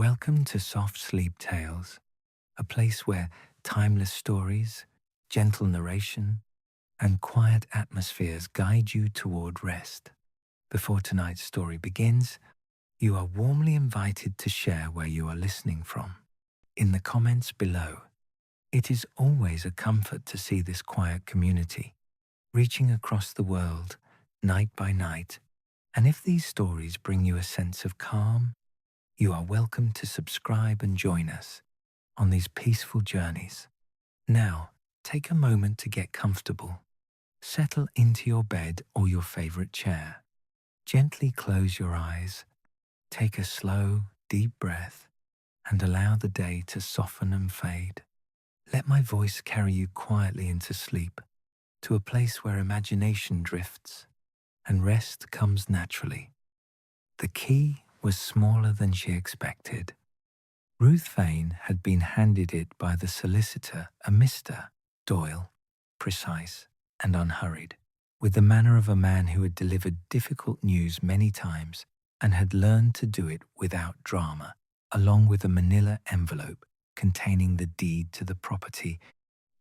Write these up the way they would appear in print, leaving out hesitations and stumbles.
Welcome to Soft Sleep Tales, a place where timeless stories, gentle narration, and quiet atmospheres guide you toward rest. Before tonight's story begins, you are warmly invited to share where you are listening from. In the comments below, it is always a comfort to see this quiet community reaching across the world, night by night. And if these stories bring you a sense of calm, you are welcome to subscribe and join us on these peaceful journeys. Now, take a moment to get comfortable. Settle into your bed or your favorite chair. Gently close your eyes, take a slow, deep breath, and allow the day to soften and fade. Let my voice carry you quietly into sleep, to a place where imagination drifts and rest comes naturally. The key was smaller than she expected. Ruth Vane had been handed it by the solicitor, a Mr. Doyle, precise and unhurried, with the manner of a man who had delivered difficult news many times and had learned to do it without drama, along with a manila envelope containing the deed to the property,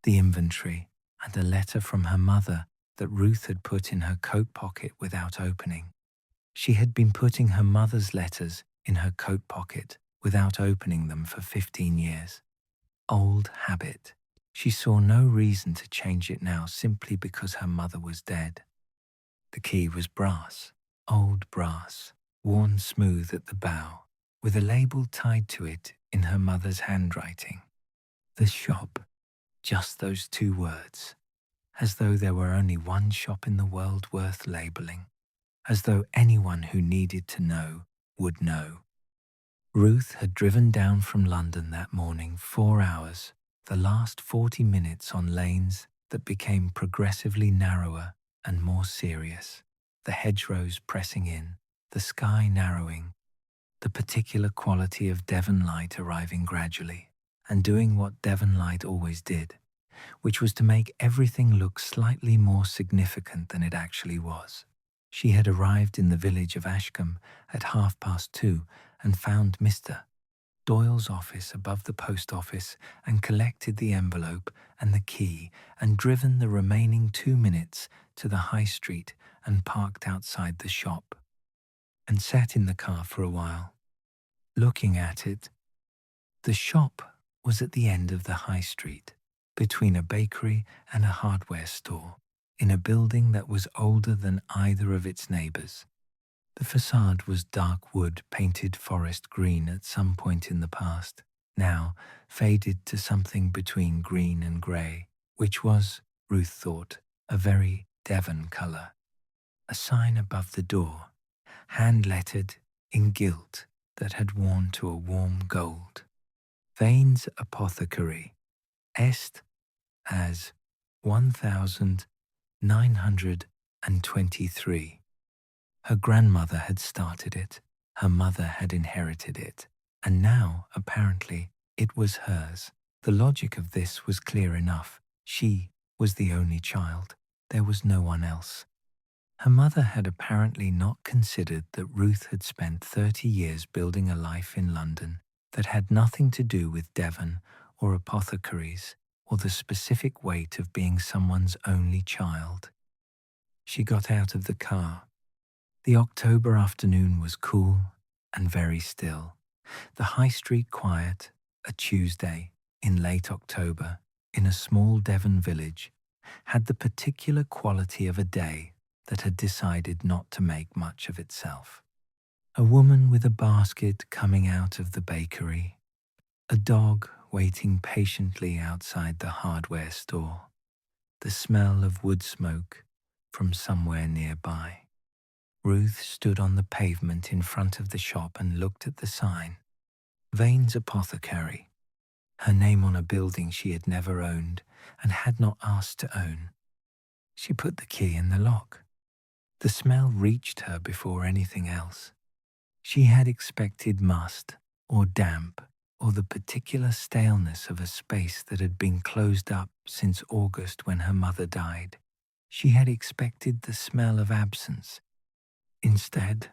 the inventory, and a letter from her mother that Ruth had put in her coat pocket without opening. She had been putting her mother's letters in her coat pocket without opening them for 15 years. Old habit. She saw no reason to change it now simply because her mother was dead. The key was brass, old brass, worn smooth at the bow, with a label tied to it in her mother's handwriting. The shop. Just those two words. As though there were only one shop in the world worth labeling. As though anyone who needed to know would know. Ruth had driven down from London that morning 4 hours, the last 40 minutes on lanes that became progressively narrower and more serious, the hedgerows pressing in, the sky narrowing, the particular quality of Devon light arriving gradually, and doing what Devon light always did, which was to make everything look slightly more significant than it actually was. She had arrived in the village of Ashcombe at 2:30 and found Mr. Doyle's office above the post office and collected the envelope and the key and driven the remaining 2 minutes to the high street and parked outside the shop and sat in the car for a while, looking at it. The shop was at the end of the high street, between a bakery and a hardware store, in a building that was older than either of its neighbours. The facade was dark wood painted forest green at some point in the past, now faded to something between green and grey, which was, Ruth thought, a very Devon colour. A sign above the door, hand-lettered in gilt that had worn to a warm gold. Vane's Apothecary, est as 1923. Her grandmother had started it, her mother had inherited it, and now, apparently, it was hers. The logic of this was clear enough. She was the only child. There was no one else. Her mother had apparently not considered that Ruth had spent 30 years building a life in London that had nothing to do with Devon or apothecaries or the specific weight of being someone's only child. She got out of the car. The October afternoon was cool and very still. The high street quiet, a Tuesday in late October, in a small Devon village, had the particular quality of a day that had decided not to make much of itself. A woman with a basket coming out of the bakery, a dog waiting patiently outside the hardware store, the smell of wood smoke from somewhere nearby. Ruth stood on the pavement in front of the shop and looked at the sign. Vane's Apothecary, her name on a building she had never owned and had not asked to own. She put the key in the lock. The smell reached her before anything else. She had expected must or damp or the particular staleness of a space that had been closed up since August when her mother died. She had expected the smell of absence. Instead,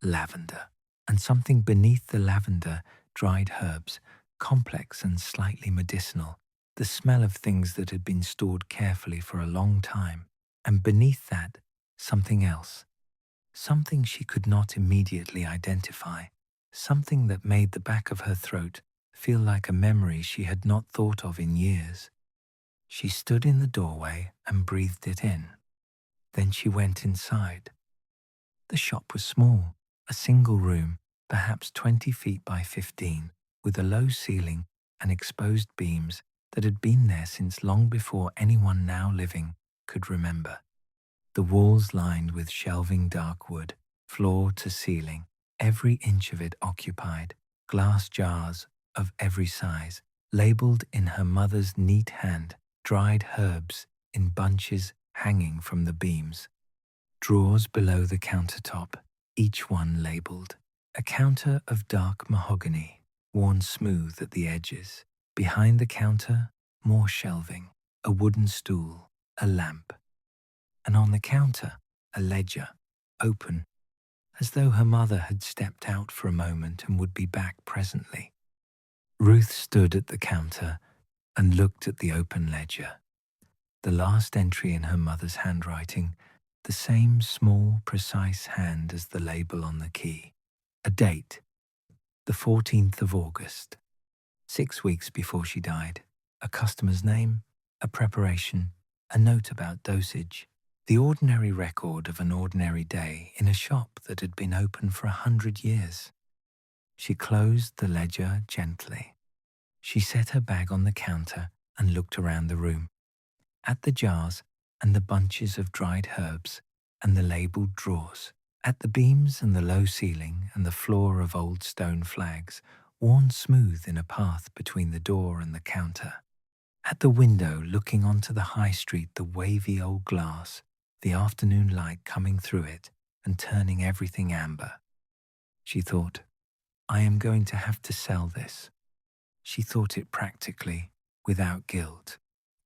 lavender, and something beneath the lavender dried herbs, complex and slightly medicinal, the smell of things that had been stored carefully for a long time, and beneath that, something else, something she could not immediately identify, something that made the back of her throat feel like a memory she had not thought of in years. She stood in the doorway and breathed it in. Then she went inside. The shop was small, a single room, perhaps 20 feet by 15, with a low ceiling and exposed beams that had been there since long before anyone now living could remember. The walls lined with shelving dark wood, floor to ceiling, every inch of it occupied, glass jars of every size, labeled in her mother's neat hand, dried herbs in bunches hanging from the beams. Drawers below the countertop, each one labeled. A counter of dark mahogany, worn smooth at the edges. Behind the counter, more shelving, a wooden stool, a lamp. And on the counter, a ledger, open, as though her mother had stepped out for a moment and would be back presently. Ruth stood at the counter and looked at the open ledger. The last entry in her mother's handwriting, the same small, precise hand as the label on the key. A date, the 14th of August, 6 weeks before she died. A customer's name, a preparation, a note about dosage. The ordinary record of an ordinary day in a shop that had been open for 100 years. She closed the ledger gently. She set her bag on the counter and looked around the room, at the jars and the bunches of dried herbs and the labeled drawers, at the beams and the low ceiling and the floor of old stone flags, worn smooth in a path between the door and the counter. At the window looking onto the high street, the wavy old glass, the afternoon light coming through it and turning everything amber. She thought, I am going to have to sell this. She thought it practically, without guilt.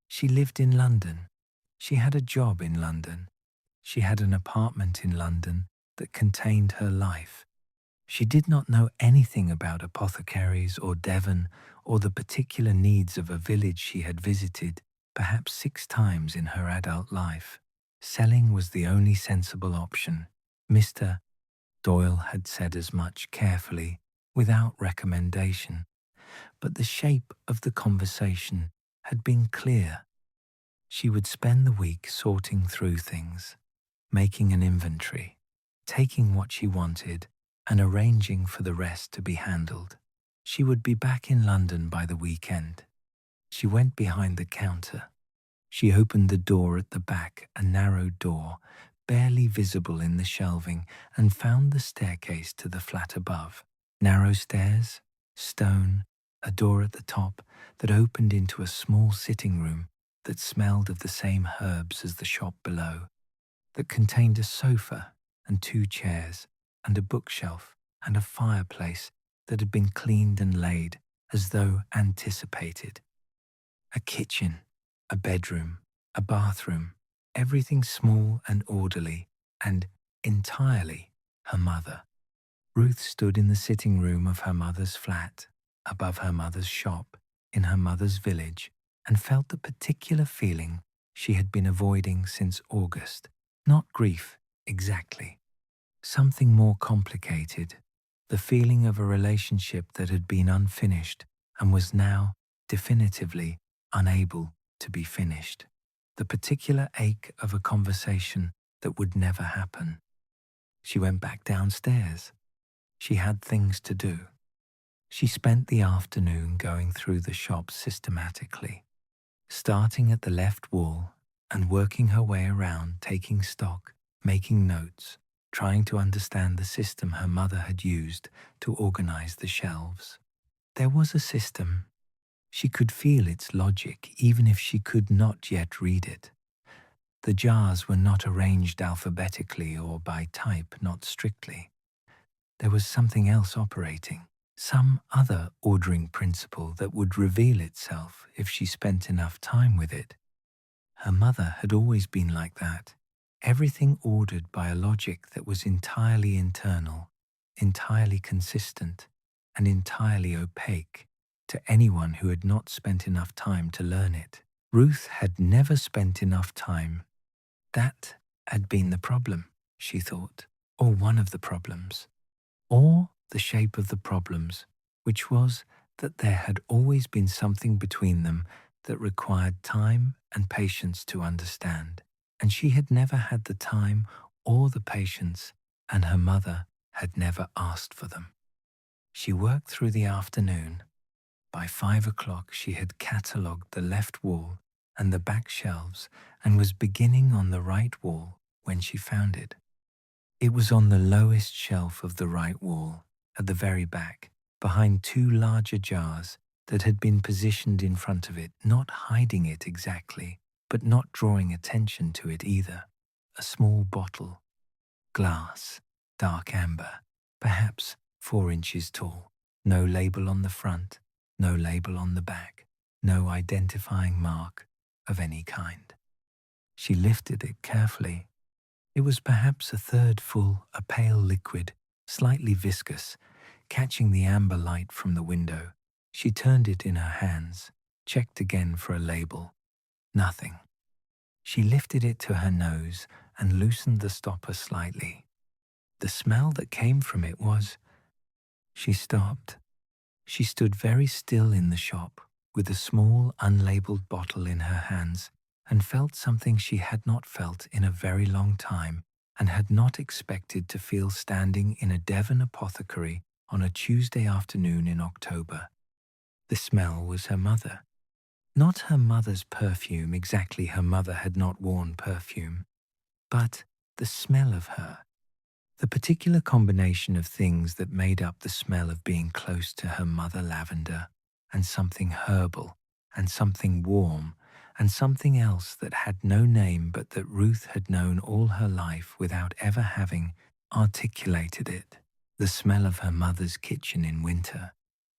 She lived in London. She had a job in London. She had an apartment in London that contained her life. She did not know anything about apothecaries or Devon or the particular needs of a village she had visited perhaps 6 times in her adult life. Selling was the only sensible option. Mr. Doyle had said as much carefully, without recommendation. But the shape of the conversation had been clear. She would spend the week sorting through things, making an inventory, taking what she wanted and arranging for the rest to be handled. She would be back in London by the weekend. She went behind the counter. She opened the door at the back, a narrow door, barely visible in the shelving, and found the staircase to the flat above. Narrow stairs, stone, a door at the top that opened into a small sitting room that smelled of the same herbs as the shop below, that contained a sofa and 2 chairs and a bookshelf and a fireplace that had been cleaned and laid as though anticipated. A kitchen, a bedroom, a bathroom, everything small and orderly and entirely her mother. Ruth stood in the sitting room of her mother's flat, above her mother's shop, in her mother's village, and felt the particular feeling she had been avoiding since August. Not grief, exactly. Something more complicated. The feeling of a relationship that had been unfinished and was now, definitively, unable to be finished. The particular ache of a conversation that would never happen. She went back downstairs. She had things to do. She spent the afternoon going through the shop systematically, starting at the left wall and working her way around, taking stock, making notes, trying to understand the system her mother had used to organize the shelves. There was a system. She could feel its logic even if she could not yet read it. The jars were not arranged alphabetically or by type, not strictly. There was something else operating, some other ordering principle that would reveal itself if she spent enough time with it. Her mother had always been like that, everything ordered by a logic that was entirely internal, entirely consistent, and entirely opaque to anyone who had not spent enough time to learn it. Ruth had never spent enough time. That had been the problem, she thought, or one of the problems, or the shape of the problems, which was that there had always been something between them that required time and patience to understand, and she had never had the time or the patience, and her mother had never asked for them. She worked through the afternoon. By 5 o'clock she had catalogued the left wall and the back shelves and was beginning on the right wall when she found it. It was on the lowest shelf of the right wall, at the very back, behind two larger jars that had been positioned in front of it, not hiding it exactly, but not drawing attention to it either. A small bottle, glass, dark amber, perhaps 4 inches tall, no label on the front, no label on the back, no identifying mark of any kind. She lifted it carefully. It was perhaps a third full, a pale liquid, slightly viscous, catching the amber light from the window. She turned it in her hands, checked again for a label. Nothing. She lifted it to her nose and loosened the stopper slightly. The smell that came from it was... She stopped. She stood very still in the shop, with a small, unlabeled bottle in her hands, and felt something she had not felt in a very long time, and had not expected to feel standing in a Devon apothecary on a Tuesday afternoon in October. The smell was her mother. Not her mother's perfume, exactly, her mother had not worn perfume, but the smell of her. The particular combination of things that made up the smell of being close to her mother: lavender, and something herbal, and something warm, and something else that had no name but that Ruth had known all her life without ever having articulated it. The smell of her mother's kitchen in winter,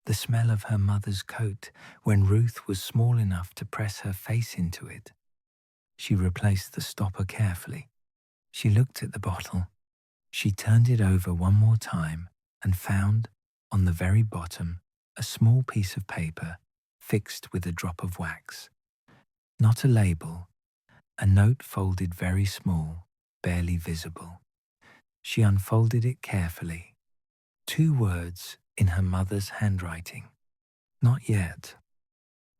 the smell of her mother's coat when Ruth was small enough to press her face into it. She replaced the stopper carefully. She looked at the bottle. She turned it over one more time and found, on the very bottom, a small piece of paper fixed with a drop of wax. Not a label, a note folded very small, barely visible. She unfolded it carefully. 2 words in her mother's handwriting. Not yet.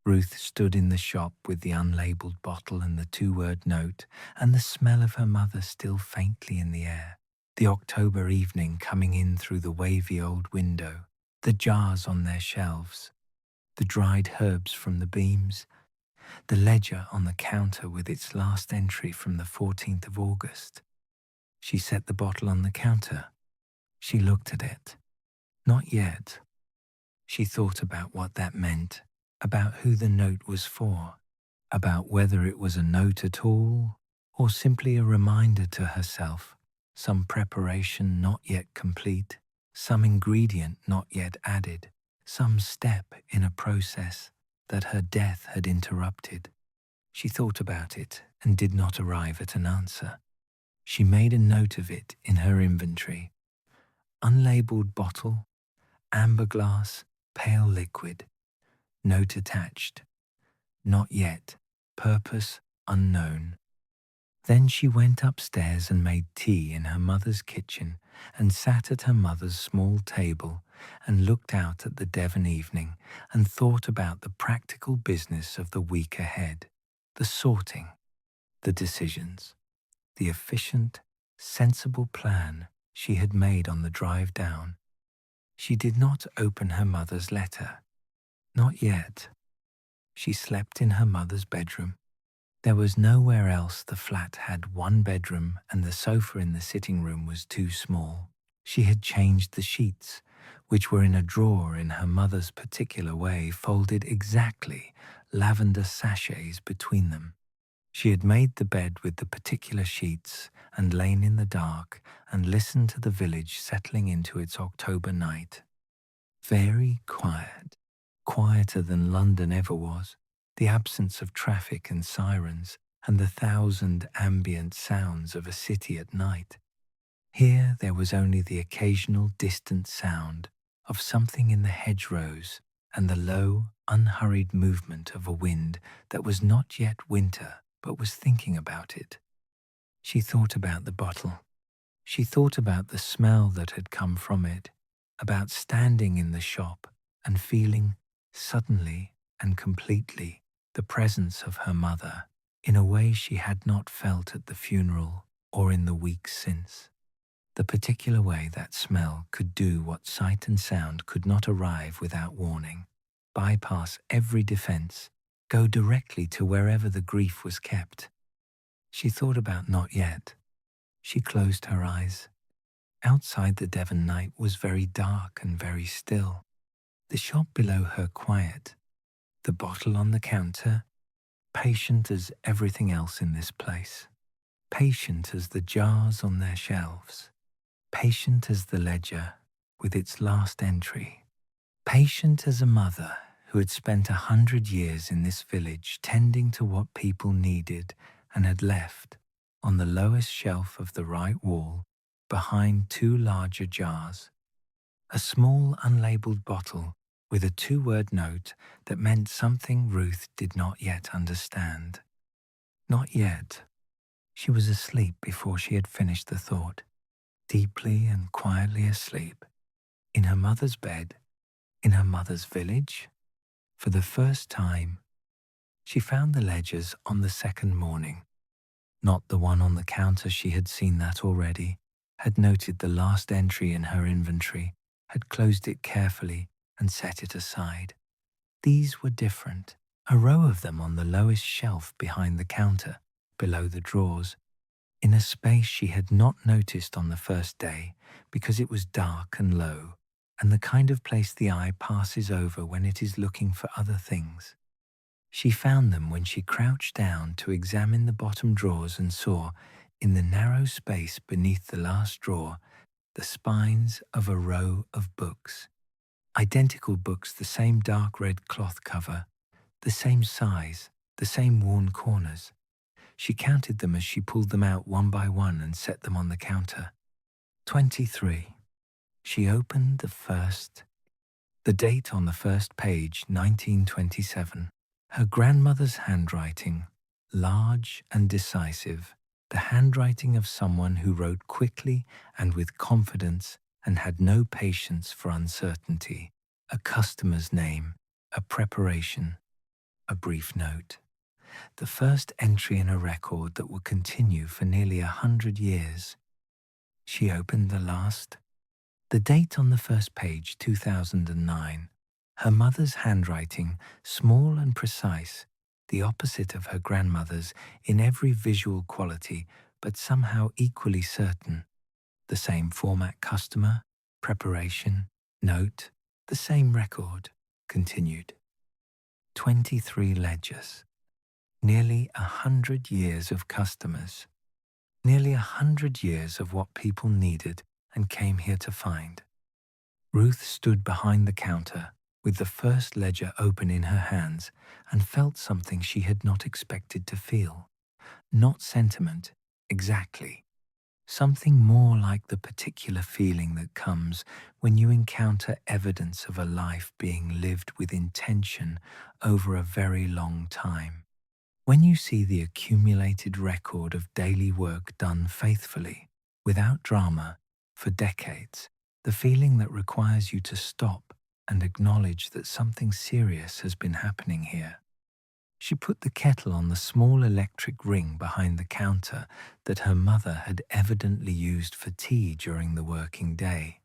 Ruth stood in the shop with the unlabeled bottle and the 2-word note, and the smell of her mother still faintly in the air. The October evening coming in through the wavy old window, the jars on their shelves, the dried herbs from the beams, the ledger on the counter with its last entry from the 14th of August. She set the bottle on the counter. She looked at it. Not yet. She thought about what that meant, about who the note was for, about whether it was a note at all, or simply a reminder to herself, some preparation not yet complete, some ingredient not yet added, some step in a process that her death had interrupted. She thought about it and did not arrive at an answer. She made a note of it in her inventory. Unlabeled bottle, amber glass, pale liquid. Note attached. Not yet. Purpose unknown. Then she went upstairs and made tea in her mother's kitchen and sat at her mother's small table and looked out at the Devon evening and thought about the practical business of the week ahead, the sorting, the decisions, the efficient, sensible plan she had made on the drive down. She did not open her mother's letter. Not yet. She slept in her mother's bedroom. There was nowhere else. The flat had 1 bedroom and the sofa in the sitting room was too small. She had changed the sheets, which were in a drawer in her mother's particular way, folded exactly, lavender sachets between them. She had made the bed with the particular sheets and lain in the dark and listened to the village settling into its October night. Very quiet, quieter than London ever was. The absence of traffic and sirens, and the 1,000 ambient sounds of a city at night. Here there was only the occasional distant sound of something in the hedgerows and the low, unhurried movement of a wind that was not yet winter but was thinking about it. She thought about the bottle. She thought about the smell that had come from it, about standing in the shop and feeling, suddenly and completely, the presence of her mother in a way she had not felt at the funeral or in the weeks since. The particular way that smell could do what sight and sound could not arrive without warning, bypass every defense, go directly to wherever the grief was kept. She thought about not yet. She closed her eyes. Outside, the Devon night was very dark and very still. The shop below her quiet. The bottle on the counter, patient as everything else in this place. Patient as the jars on their shelves. Patient as the ledger with its last entry. Patient as a mother who had spent 100 years in this village tending to what people needed and had left, on the lowest shelf of the right wall, behind two larger jars, a small unlabelled bottle with a two-word note that meant something Ruth did not yet understand. Not yet. She was asleep before she had finished the thought, deeply and quietly asleep, in her mother's bed, in her mother's village. For the first time, she found the ledgers on the second morning. Not the one on the counter. She had seen that already, had noted the last entry in her inventory, had closed it carefully and set it aside. These were different, a row of them on the lowest shelf behind the counter, below the drawers, in a space she had not noticed on the first day because it was dark and low, and the kind of place the eye passes over when it is looking for other things. She found them when she crouched down to examine the bottom drawers and saw, in the narrow space beneath the last drawer, the spines of a row of books. Identical books, the same dark red cloth cover, the same size, the same worn corners. She counted them as she pulled them out one by one and set them on the counter. 23. She opened the first. The date on the first page, 1927. Her grandmother's handwriting, large and decisive, the handwriting of someone who wrote quickly and with confidence and had no patience for uncertainty. A customer's name, a preparation, a brief note. The first entry in a record that will continue for nearly 100 years. She opened the last. The date on the first page, 2009. Her mother's handwriting, small and precise, the opposite of her grandmother's in every visual quality, but somehow equally certain. The same format: customer, preparation, note, the same record, continued. 23 ledgers. Nearly 100 years of customers. Nearly 100 years of what people needed and came here to find. Ruth stood behind the counter with the first ledger open in her hands and felt something she had not expected to feel. Not sentiment, exactly. Something more like the particular feeling that comes when you encounter evidence of a life being lived with intention over a very long time. When you see the accumulated record of daily work done faithfully, without drama, for decades, the feeling that requires you to stop and acknowledge that something serious has been happening here. She put the kettle on the small electric ring behind the counter that her mother had evidently used for tea during the working day.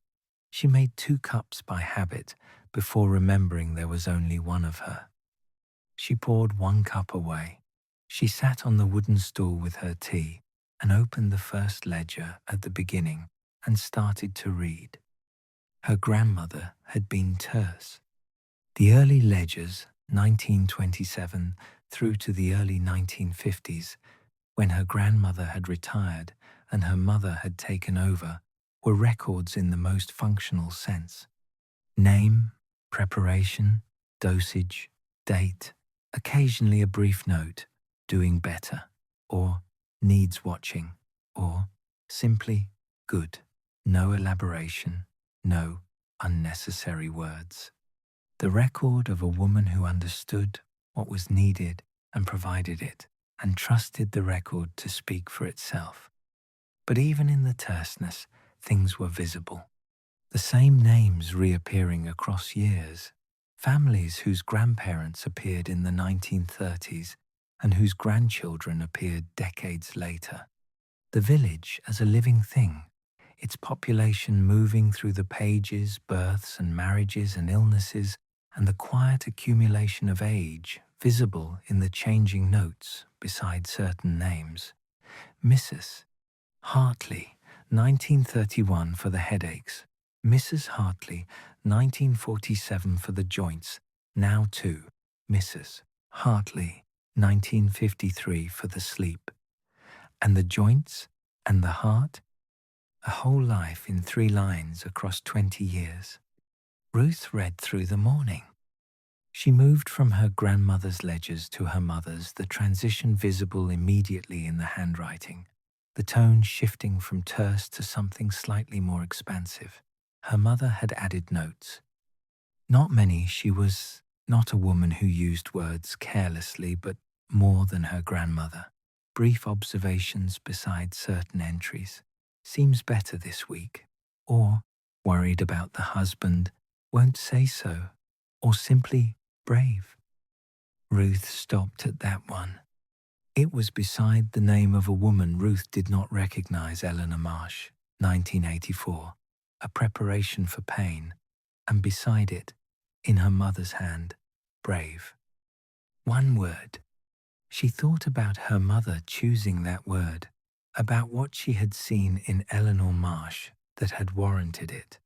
She made 2 cups by habit before remembering there was only one of her. She poured 1 cup away. She sat on the wooden stool with her tea and opened the first ledger at the beginning and started to read. Her grandmother had been terse. The early ledgers, 1927 through to the early 1950s, when her grandmother had retired and her mother had taken over, were records in the most functional sense. Name, preparation, dosage, date, occasionally a brief note, doing better, or needs watching, or simply good. No elaboration, no unnecessary words. The record of a woman who understood what was needed and provided it, and trusted the record to speak for itself. But even in the terseness, things were visible. The same names reappearing across years, families whose grandparents appeared in the 1930s and whose grandchildren appeared decades later. The village as a living thing, its population moving through the pages, births and marriages and illnesses, and the quiet accumulation of age visible in the changing notes beside certain names. Mrs. Hartley, 1931 for the headaches. Mrs. Hartley, 1947 for the joints. Now to Mrs. Hartley, 1953 for the sleep. And the joints and the heart? A whole life in 3 lines across 20 years. Ruth read through the morning. She moved from her grandmother's ledgers to her mother's, the transition visible immediately in the handwriting, the tone shifting from terse to something slightly more expansive. Her mother had added notes. Not many. She was not a woman who used words carelessly, but more than her grandmother. Brief observations beside certain entries. Seems better this week. Or, worried about the husband, won't say so. Or simply brave. Ruth stopped at that one. It was beside the name of a woman Ruth did not recognize, Eleanor Marsh, 1984, a preparation for pain, and beside it, in her mother's hand, brave. One word. She thought about her mother choosing that word, about what she had seen in Eleanor Marsh that had warranted it,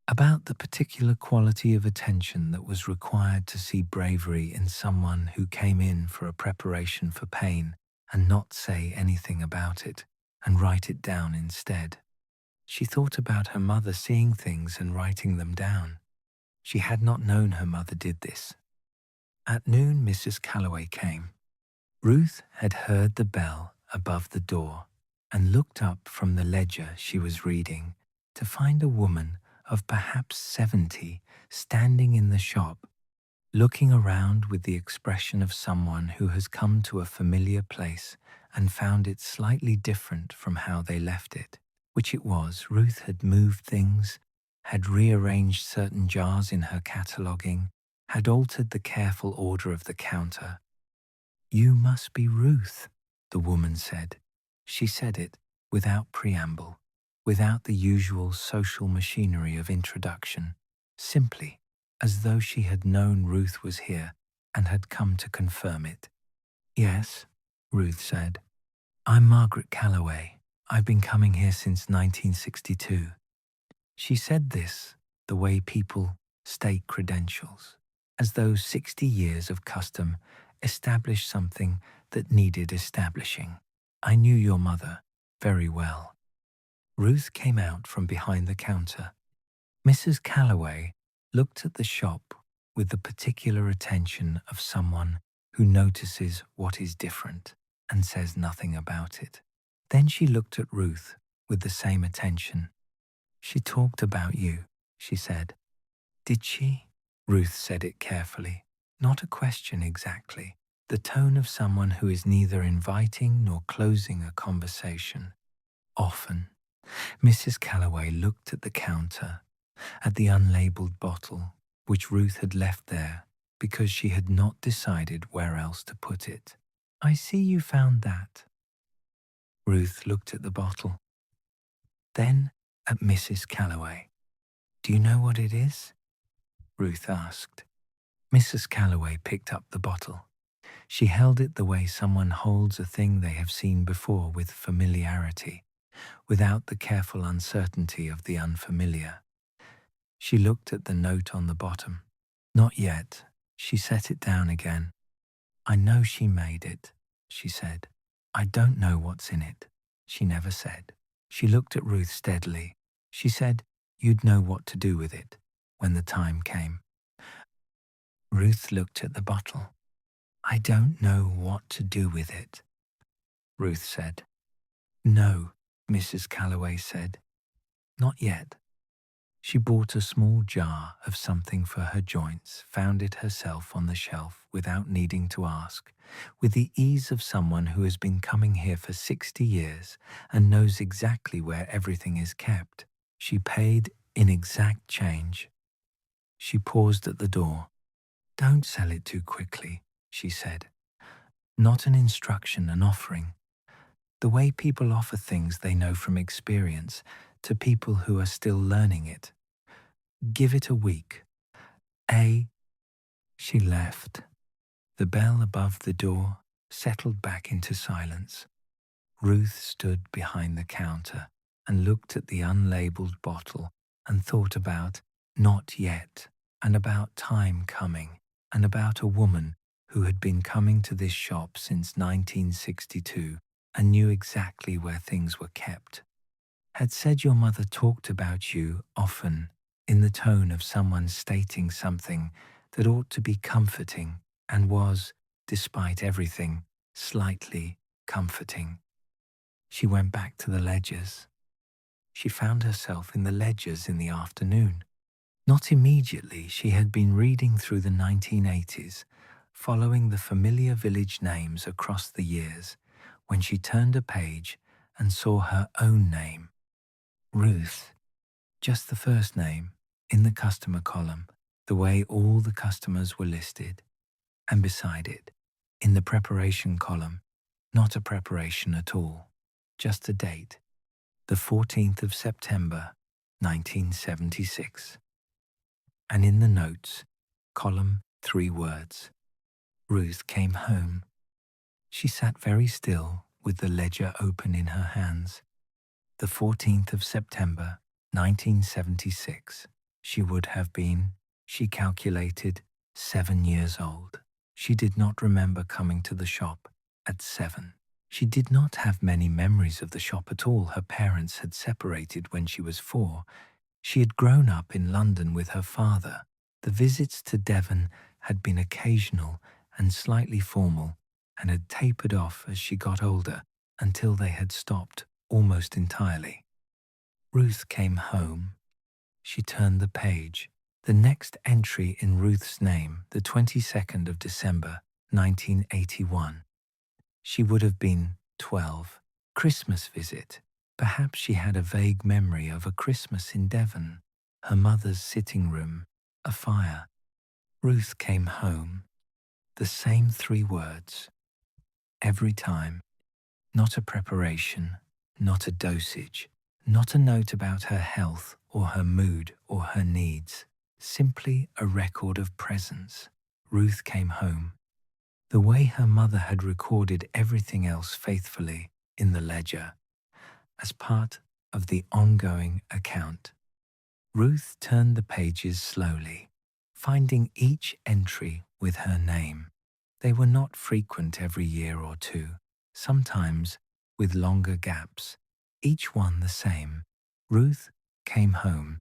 about the particular quality of attention that was required to see bravery in someone who came in for a preparation for pain and not say anything about it and write it down instead. She thought about her mother seeing things and writing them down. She had not known her mother did this. At noon, Mrs. Calloway came. Ruth had heard the bell above the door and looked up from the ledger she was reading to find a woman of perhaps 70 standing in the shop, looking around with the expression of someone who has come to a familiar place and found it slightly different from how they left it, which it was. Ruth had moved things, had rearranged certain jars in her cataloguing, had altered the careful order of the counter. "You must be Ruth," the woman said. She said it without preamble, without the usual social machinery of introduction, simply as though she had known Ruth was here and had come to confirm it. "Yes," Ruth said. "I'm Margaret Calloway. I've been coming here since 1962. She said this the way people state credentials, as though 60 years of custom established something that needed establishing. "I knew your mother very well." Ruth came out from behind the counter. Mrs. Calloway looked at the shop with the particular attention of someone who notices what is different and says nothing about it. Then she looked at Ruth with the same attention. "She talked about you," she said. "Did she?" Ruth said it carefully. Not a question exactly. The tone of someone who is neither inviting nor closing a conversation. Often. Mrs. Calloway looked at the counter, at the unlabelled bottle, which Ruth had left there because she had not decided where else to put it. "I see you found that." Ruth looked at the bottle. Then at Mrs. Calloway. "Do you know what it is?" Ruth asked. Mrs. Calloway picked up the bottle. She held it the way someone holds a thing they have seen before, with familiarity, without the careful uncertainty of the unfamiliar. She looked at the note on the bottom. "Not yet." She set it down again. "I know she made it," she said. "I don't know what's in it." She never said. She looked at Ruth steadily. She said, "You'd know what to do with it when the time came." Ruth looked at the bottle. "I don't know what to do with it," Ruth said. "No," Mrs. Calloway said. "Not yet." She bought a small jar of something for her joints, found it herself on the shelf without needing to ask, with the ease of someone who has been coming here for 60 years and knows exactly where everything is kept. She paid in exact change. She paused at the door. "Don't sell it too quickly," she said. "Not an instruction, an offering. The way people offer things they know from experience to people who are still learning it. Give it a week. She left. The bell above the door settled back into silence. Ruth stood behind the counter and looked at the unlabeled bottle and thought about not yet, and about time coming, and about a woman who had been coming to this shop since 1962 and knew exactly where things were kept. Had said your mother talked about you often in the tone of someone stating something that ought to be comforting and was, despite everything, slightly comforting. She went back to the ledgers. She found herself in the ledgers in the afternoon. Not immediately, she had been reading through the 1980s, following the familiar village names across the years, when she turned a page and saw her own name, Ruth, just the first name, in the customer column, the way all the customers were listed, and beside it, in the preparation column, not a preparation at all, just a date, the 14th of September, 1976. And in the notes, column, 3 words, Ruth came home. She sat very still with the ledger open in her hands. The 14th of September, 1976. She would have been, she calculated, 7 years old. She did not remember coming to the shop at 7. She did not have many memories of the shop at all. Her parents had separated when she was 4. She had grown up in London with her father. The visits to Devon had been occasional and slightly formal, and had tapered off as she got older until they had stopped almost entirely. Ruth came home. She turned the page. The next entry in Ruth's name, the 22nd of December, 1981. She would have been 12. Christmas visit. Perhaps she had a vague memory of a Christmas in Devon, her mother's sitting room, a fire. Ruth came home. The same 3 words. Every time. Not a preparation, not a dosage, not a note about her health or her mood or her needs. Simply a record of presence. Ruth came home. The way her mother had recorded everything else faithfully in the ledger, as part of the ongoing account. Ruth turned the pages slowly, finding each entry with her name. They were not frequent every year or two, sometimes with longer gaps, each one the same. Ruth came home.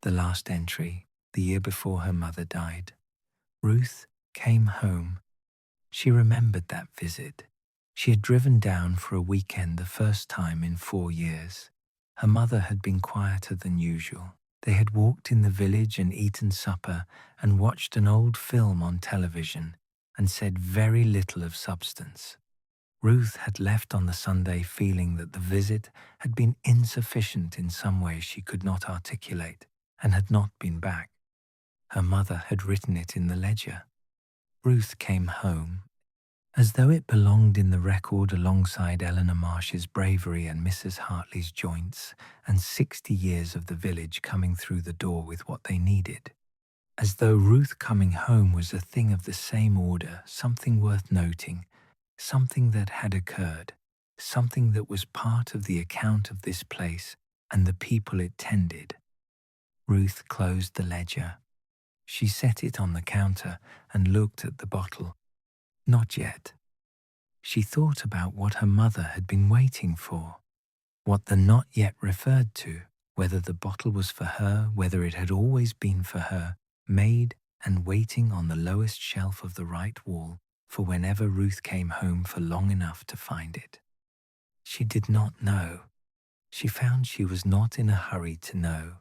The last entry, the year before her mother died. Ruth came home. She remembered that visit. She had driven down for a weekend the first time in 4 years. Her mother had been quieter than usual. They had walked in the village and eaten supper and watched an old film on television and said very little of substance. Ruth had left on the Sunday feeling that the visit had been insufficient in some way she could not articulate and had not been back. Her mother had written it in the ledger. Ruth came home, as though it belonged in the record alongside Eleanor Marsh's bravery and Mrs. Hartley's joints and 60 years of the village coming through the door with what they needed. As though Ruth coming home was a thing of the same order, something worth noting, something that had occurred, something that was part of the account of this place and the people it tended. Ruth closed the ledger. She set it on the counter and looked at the bottle. Not yet. She thought about what her mother had been waiting for, what the not yet referred to, whether the bottle was for her, whether it had always been for her, made and waiting on the lowest shelf of the right wall for whenever Ruth came home for long enough to find it. She did not know. She found she was not in a hurry to know.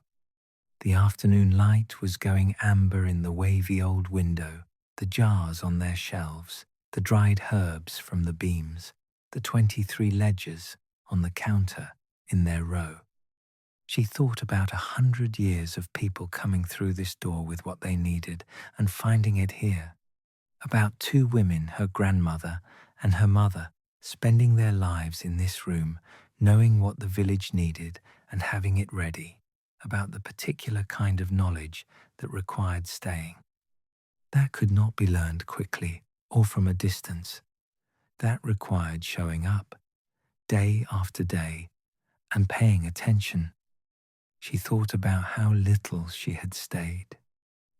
The afternoon light was going amber in the wavy old window, the jars on their shelves, the dried herbs from the beams, the 23 ledgers on the counter in their row. She thought about 100 years of people coming through this door with what they needed and finding it here. About 2 women, her grandmother and her mother, spending their lives in this room, knowing what the village needed and having it ready. About the particular kind of knowledge that required staying. That could not be learned quickly or from a distance. That required showing up, day after day, and paying attention. She thought about how little she had stayed.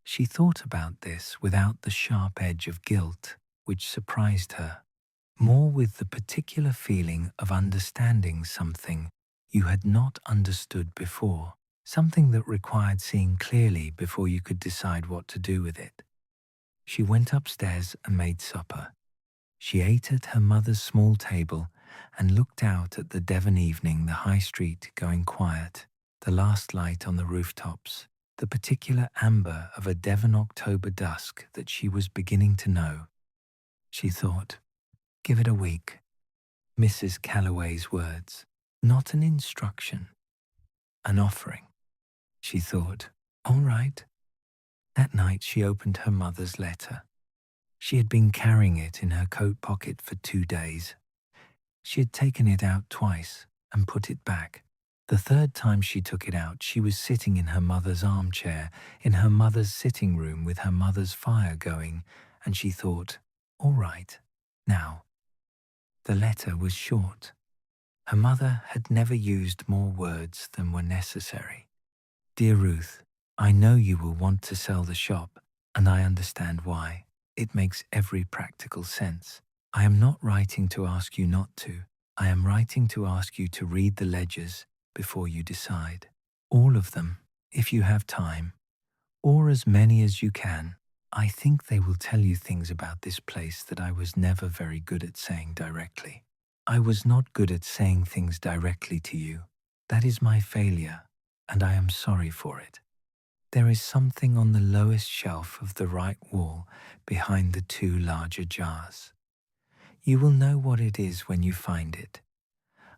She thought about this without the sharp edge of guilt, which surprised her, more with the particular feeling of understanding something you had not understood before, something that required seeing clearly before you could decide what to do with it. She went upstairs and made supper. She ate at her mother's small table and looked out at the Devon evening, the high street going quiet, the last light on the rooftops, the particular amber of a Devon October dusk that she was beginning to know. She thought, give it a week. Mrs. Calloway's words, not an instruction, an offering. She thought, all right. That night she opened her mother's letter. She had been carrying it in her coat pocket for 2 days. She had taken it out twice and put it back. The third time she took it out, she was sitting in her mother's armchair, in her mother's sitting room with her mother's fire going, and she thought, all right, now. The letter was short. Her mother had never used more words than were necessary. Dear Ruth, I know you will want to sell the shop, and I understand why. It makes every practical sense. I am not writing to ask you not to. I am writing to ask you to read the ledgers before you decide. All of them, if you have time, or as many as you can. I think they will tell you things about this place that I was never very good at saying directly. I was not good at saying things directly to you. That is my failure, and I am sorry for it. There is something on the lowest shelf of the right wall behind the 2 larger jars. You will know what it is when you find it.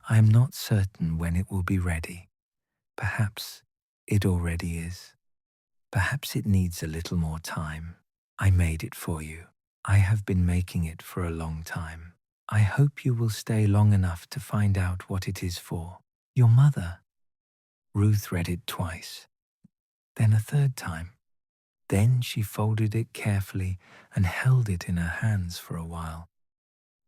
I am not certain when it will be ready. Perhaps it already is. Perhaps it needs a little more time. I made it for you. I have been making it for a long time. I hope you will stay long enough to find out what it is for. Your mother. Ruth read it twice, then a third time. Then she folded it carefully and held it in her hands for a while.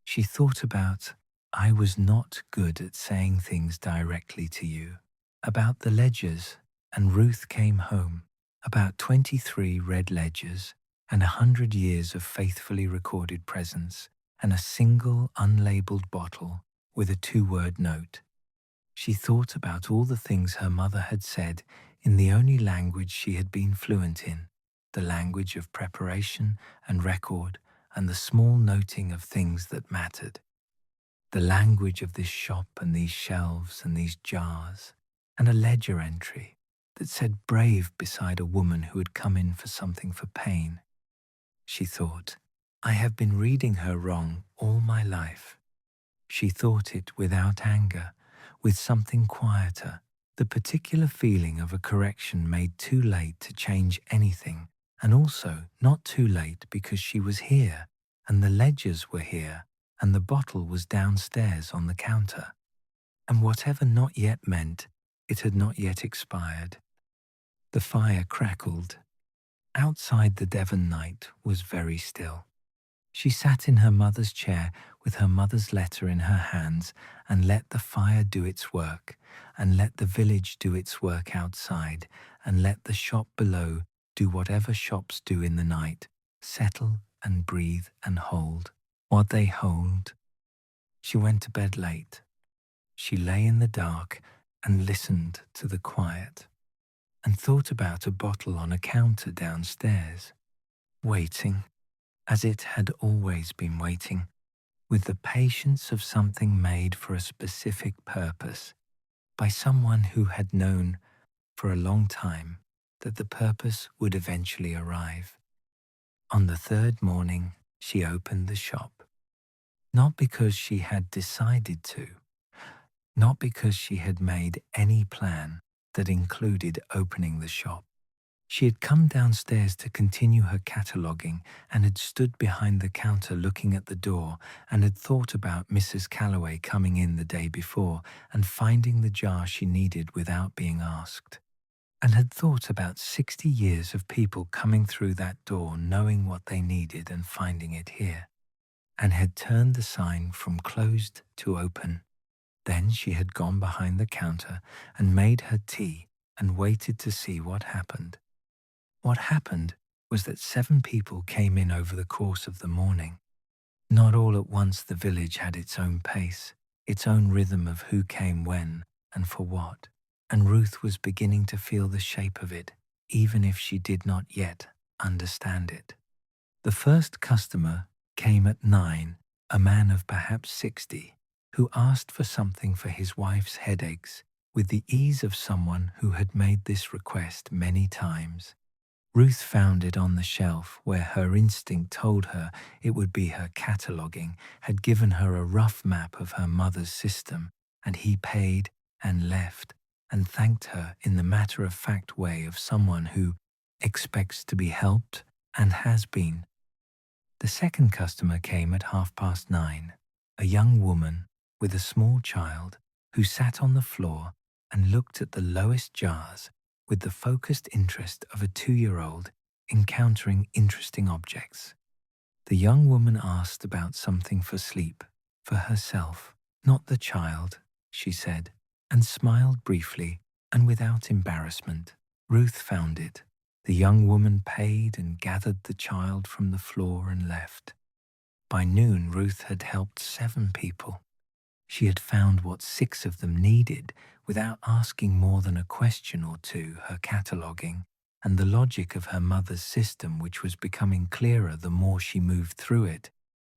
She thought about, I was not good at saying things directly to you. About the ledgers, and Ruth came home. About 23 red ledgers and 100 years of faithfully recorded presents, and a single unlabelled bottle with a 2-word note. She thought about all the things her mother had said in the only language she had been fluent in, the language of preparation and record and the small noting of things that mattered. The language of this shop and these shelves and these jars, and a ledger entry that said brave beside a woman who had come in for something for pain. She thought, I have been reading her wrong all my life. She thought it without anger, with something quieter, the particular feeling of a correction made too late to change anything, and also not too late because she was here, and the ledgers were here, and the bottle was downstairs on the counter. And whatever not yet meant, it had not yet expired. The fire crackled. Outside, the Devon night was very still. She sat in her mother's chair with her mother's letter in her hands and let the fire do its work, and let the village do its work outside, and let the shop below do whatever shops do in the night, settle and breathe and hold what they hold. She went to bed late. She lay in the dark and listened to the quiet, and thought about a bottle on a counter downstairs, waiting, as it had always been waiting, with the patience of something made for a specific purpose, by someone who had known for a long time that the purpose would eventually arrive. On the third morning, she opened the shop, not because she had decided to, not because she had made any plan that included opening the shop. She had come downstairs to continue her cataloguing and had stood behind the counter looking at the door and had thought about Mrs. Calloway coming in the day before and finding the jar she needed without being asked, and had thought about 60 years of people coming through that door knowing what they needed and finding it here, and had turned the sign from closed to open. Then she had gone behind the counter and made her tea and waited to see what happened. What happened was that 7 people came in over the course of the morning. Not all at once. The village had its own pace, its own rhythm of who came when and for what, and Ruth was beginning to feel the shape of it, even if she did not yet understand it. The first customer came at 9, a man of perhaps 60, who asked for something for his wife's headaches with the ease of someone who had made this request many times. Ruth found it on the shelf where her instinct told her it would be. Her cataloguing had given her a rough map of her mother's system, and he paid and left and thanked her in the matter-of-fact way of someone who expects to be helped and has been. The second customer came at 9:30, a young woman with a small child who sat on the floor and looked at the lowest jars with the focused interest of a 2-year-old encountering interesting objects. The young woman asked about something for sleep, for herself, not the child, she said, and smiled briefly and without embarrassment. Ruth found it. The young woman paid and gathered the child from the floor and left. By noon, Ruth had helped 7 people. She had found what 6 of them needed without asking more than a question or two. Her cataloguing and the logic of her mother's system, which was becoming clearer the more she moved through it,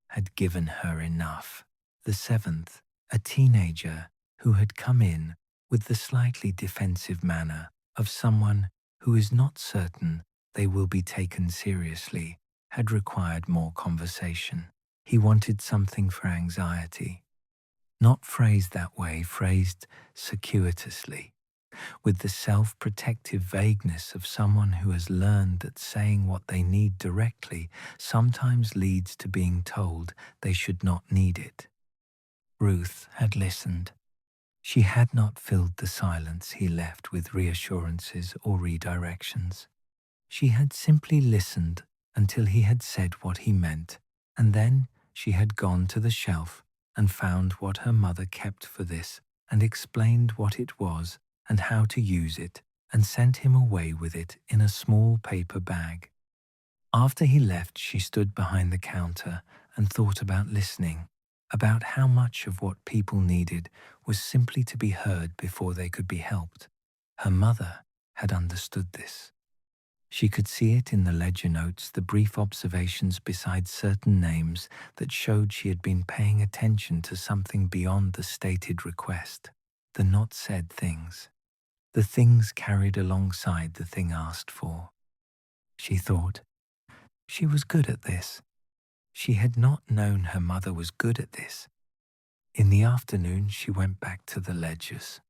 had given her enough. The 7th, a teenager who had come in with the slightly defensive manner of someone who is not certain they will be taken seriously, had required more conversation. He wanted something for anxiety. Not phrased that way, phrased circuitously, with the self-protective vagueness of someone who has learned that saying what they need directly sometimes leads to being told they should not need it. Ruth had listened. She had not filled the silence he left with reassurances or redirections. She had simply listened until he had said what he meant, and then she had gone to the shelf and found what her mother kept for this and explained what it was and how to use it and sent him away with it in a small paper bag. After he left, she stood behind the counter and thought about listening, about how much of what people needed was simply to be heard before they could be helped. Her mother had understood this. She could see it in the ledger notes, the brief observations beside certain names that showed she had been paying attention to something beyond the stated request, the not said things, the things carried alongside the thing asked for. She thought, she was good at this. She had not known her mother was good at this. In the afternoon, she went back to the ledgers.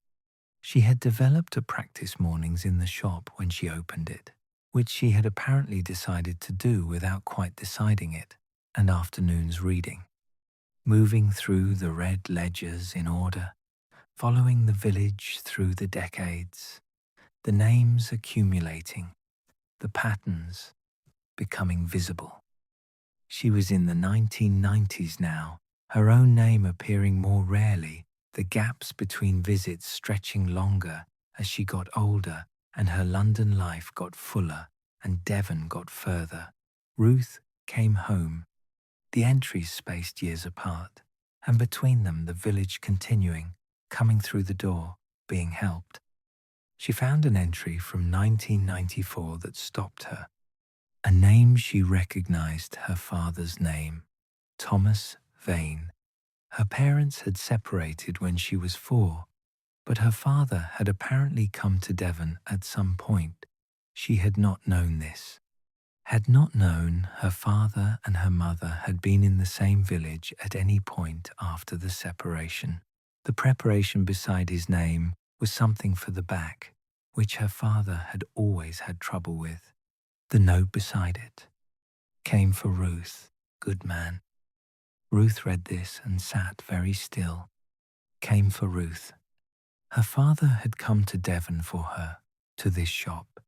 She had developed a practice mornings in the shop when she opened it, which she had apparently decided to do without quite deciding it, and afternoons reading, moving through the red ledgers in order, following the village through the decades, the names accumulating, the patterns becoming visible. She was in the 1990s now, her own name appearing more rarely, the gaps between visits stretching longer as she got older and her London life got fuller and Devon got further. Ruth came home, the entries spaced years apart, and between them the village continuing, coming through the door, being helped. She found an entry from 1994 that stopped her. A name she recognized, her father's name, Thomas Vane. Her parents had separated when she was 4, but her father had apparently come to Devon at some point. She had not known this, had not known her father and her mother had been in the same village at any point after the separation. The preparation beside his name was something for the back, which her father had always had trouble with. The note beside it came for Ruth, good man. Ruth read this and sat very still. Came for Ruth. Her father had come to Devon for her, to this shop,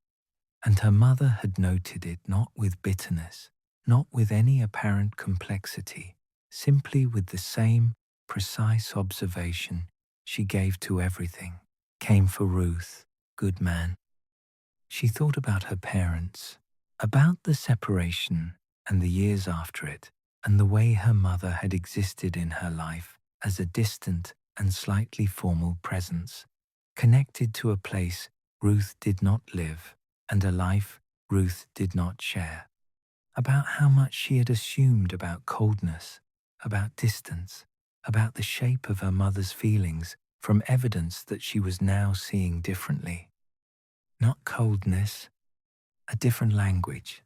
and her mother had noted it not with bitterness, not with any apparent complexity, simply with the same precise observation she gave to everything. Came for Ruth, good man. She thought about her parents, about the separation and the years after it, and the way her mother had existed in her life as a distant and slightly formal presence, connected to a place Ruth did not live and a life Ruth did not share, about how much she had assumed about coldness, about distance, about the shape of her mother's feelings from evidence that she was now seeing differently. Not coldness, a different language.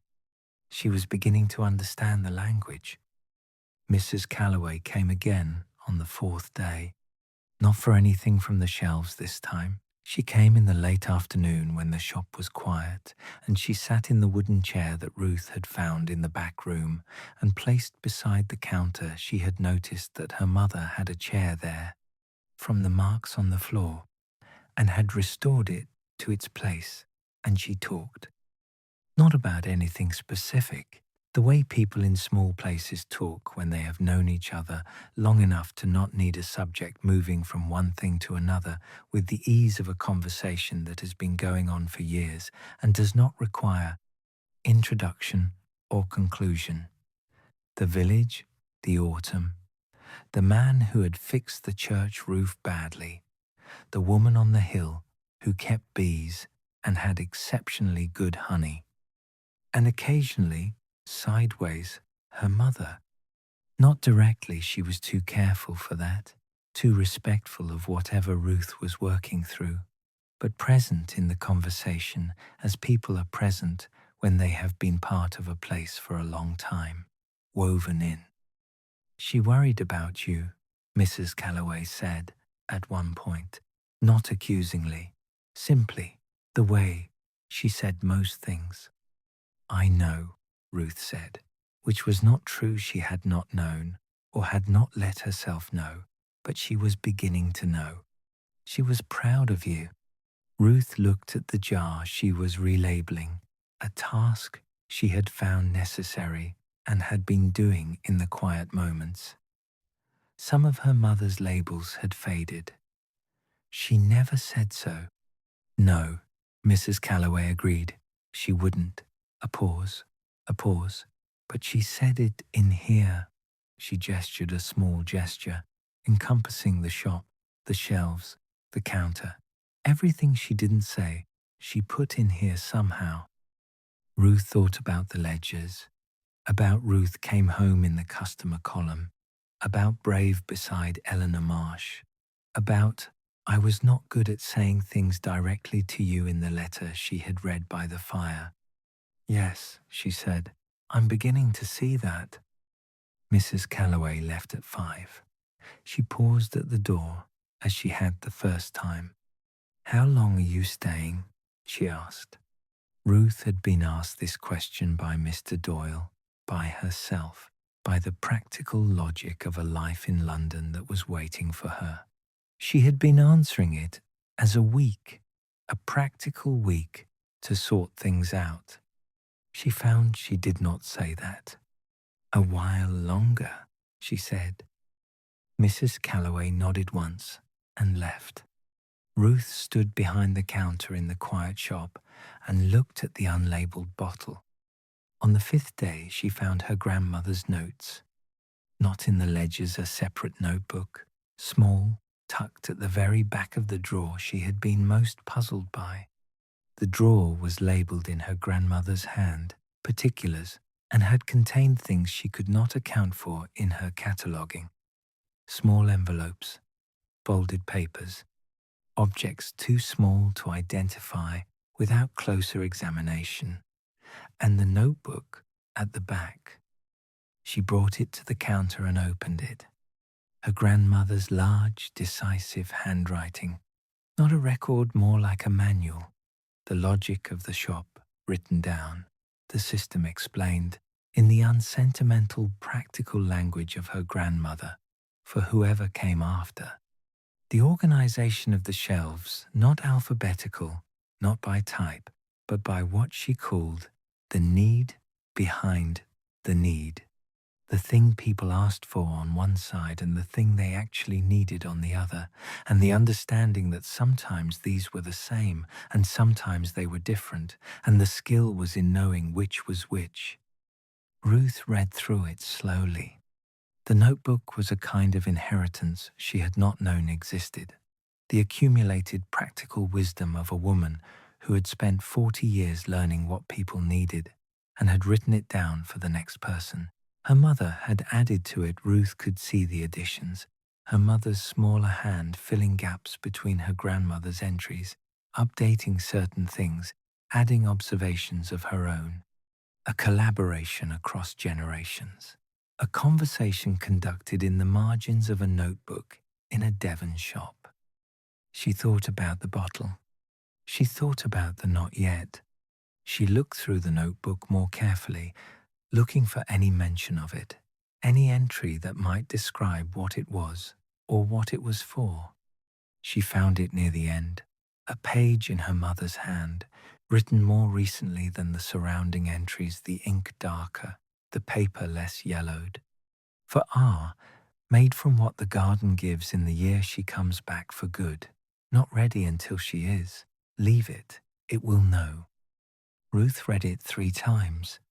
She was beginning to understand the language. Mrs. Calloway came again on the fourth day, not for anything from the shelves this time. She came in the late afternoon when the shop was quiet, and she sat in the wooden chair that Ruth had found in the back room and placed beside the counter. She had noticed that her mother had a chair there, from the marks on the floor, and had restored it to its place, and she talked. Not about anything specific, the way people in small places talk when they have known each other long enough to not need a subject moving from one thing to another with the ease of a conversation that has been going on for years and does not require introduction or conclusion. The village, the autumn, the man who had fixed the church roof badly, the woman on the hill who kept bees and had exceptionally good honey, and occasionally, sideways, her mother. Not directly, she was too careful for that, too respectful of whatever Ruth was working through, but present in the conversation as people are present when they have been part of a place for a long time, woven in. She worried about you, Mrs. Calloway said at one point, not accusingly, simply, the way she said most things. I know, Ruth said, which was not true. She had not known, or had not let herself know, but she was beginning to know. She was proud of you. Ruth looked at the jar she was relabeling, a task she had found necessary and had been doing in the quiet moments. Some of her mother's labels had faded. She never said so. No, Mrs. Calloway agreed. She wouldn't. A pause, but she said it in here. She gestured a small gesture, encompassing the shop, the shelves, the counter. Everything she didn't say, she put in here somehow. Ruth thought about the ledgers, about Ruth came home in the customer column, about Brave beside Eleanor Marsh, about I was not good at saying things directly to you in the letter she had read by the fire. Yes, she said, I'm beginning to see that. Mrs. Calloway left at 5. She paused at the door as she had the first time. How long are you staying? She asked. Ruth had been asked this question by Mr. Doyle, by herself, by the practical logic of a life in London that was waiting for her. She had been answering it as a week, a practical week to sort things out. She found she did not say that. A while longer, she said. Mrs. Calloway nodded once and left. Ruth stood behind the counter in the quiet shop and looked at the unlabelled bottle. On the 5th day, she found her grandmother's notes. Not in the ledgers, a separate notebook, small, tucked at the very back of the drawer she had been most puzzled by. The drawer was labelled in her grandmother's hand, particulars, and had contained things she could not account for in her cataloguing. Small envelopes, bolded papers, objects too small to identify without closer examination, and the notebook at the back. She brought it to the counter and opened it. Her grandmother's large, decisive handwriting, not a record, more like a manual. The logic of the shop written down, the system explained, in the unsentimental, practical language of her grandmother, for whoever came after. The organization of the shelves, not alphabetical, not by type, but by what she called the need behind the need. The thing people asked for on one side and the thing they actually needed on the other, and the understanding that sometimes these were the same and sometimes they were different, and the skill was in knowing which was which. Ruth read through it slowly. The notebook was a kind of inheritance she had not known existed, the accumulated practical wisdom of a woman who had spent 40 years learning what people needed and had written it down for the next person. Her mother had added to it. Ruth could see the additions, her mother's smaller hand filling gaps between her grandmother's entries, updating certain things, adding observations of her own. A collaboration across generations. A conversation conducted in the margins of a notebook in a Devon shop. She thought about the bottle. She thought about the not yet. She looked through the notebook more carefully, looking for any mention of it, any entry that might describe what it was or what it was for. She found it near the end, a page in her mother's hand, written more recently than the surrounding entries, the ink darker, the paper less yellowed. For R, made from what the garden gives in the year she comes back for good, not ready until she is. Leave it, it will know. Ruth read it 3 times.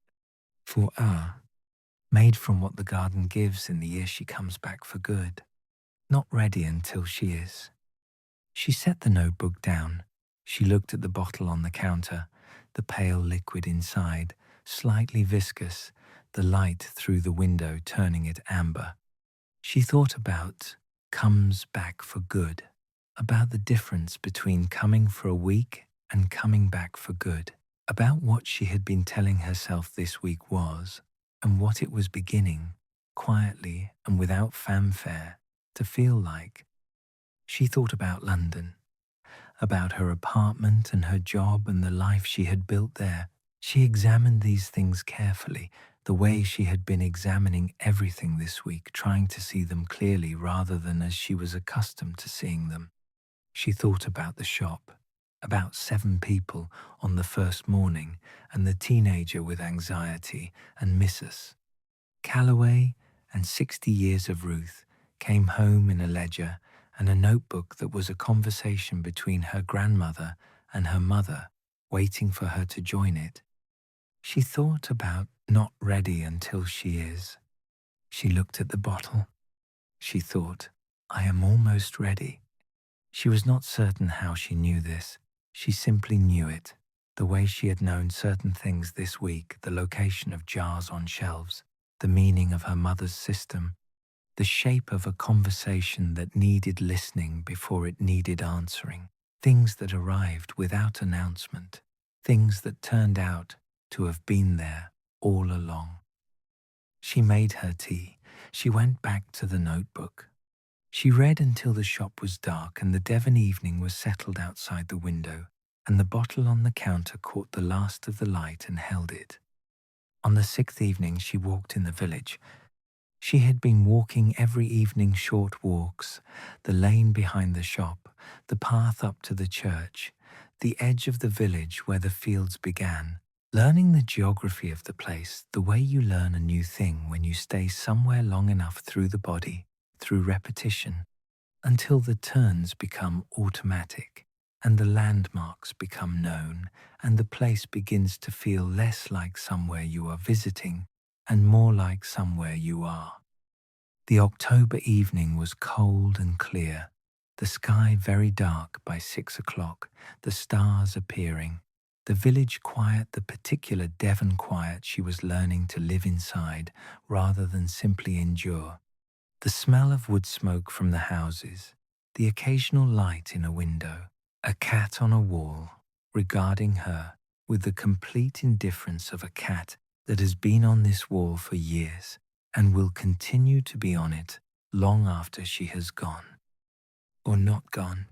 For R, made from what the garden gives in the year she comes back for good, not ready until she is. She set the notebook down. She looked at the bottle on the counter, the pale liquid inside, slightly viscous, the light through the window turning it amber. She thought about comes back for good, about the difference between coming for a week and coming back for good, about what she had been telling herself this week was, and what it was beginning, quietly and without fanfare, to feel like. She thought about London, about her apartment and her job and the life she had built there. She examined these things carefully, the way she had been examining everything this week, trying to see them clearly rather than as she was accustomed to seeing them. She thought about the shop, about 7 people on the first morning, and the teenager with anxiety and Mrs. Calloway, and 60 years of Ruth came home in a ledger and a notebook that was a conversation between her grandmother and her mother, waiting for her to join it. She thought about not ready until she is. She looked at the bottle. She thought, I am almost ready. She was not certain how she knew this. She simply knew it, the way she had known certain things this week, the location of jars on shelves, the meaning of her mother's system, the shape of a conversation that needed listening before it needed answering, things that arrived without announcement, things that turned out to have been there all along. She made her tea. She went back to the notebook. She read until the shop was dark and the Devon evening was settled outside the window, and the bottle on the counter caught the last of the light and held it. On the 6th evening she walked in the village. She had been walking every evening, short walks, the lane behind the shop, the path up to the church, the edge of the village where the fields began, learning the geography of the place the way you learn a new thing when you stay somewhere long enough through the body, through repetition, until the turns become automatic and the landmarks become known and the place begins to feel less like somewhere you are visiting and more like somewhere you are. The October evening was cold and clear, the sky very dark by 6 o'clock, the stars appearing, the village quiet, the particular Devon quiet she was learning to live inside rather than simply endure. The smell of wood smoke from the houses, the occasional light in a window, a cat on a wall, regarding her with the complete indifference of a cat that has been on this wall for years and will continue to be on it long after she has gone. Or not gone.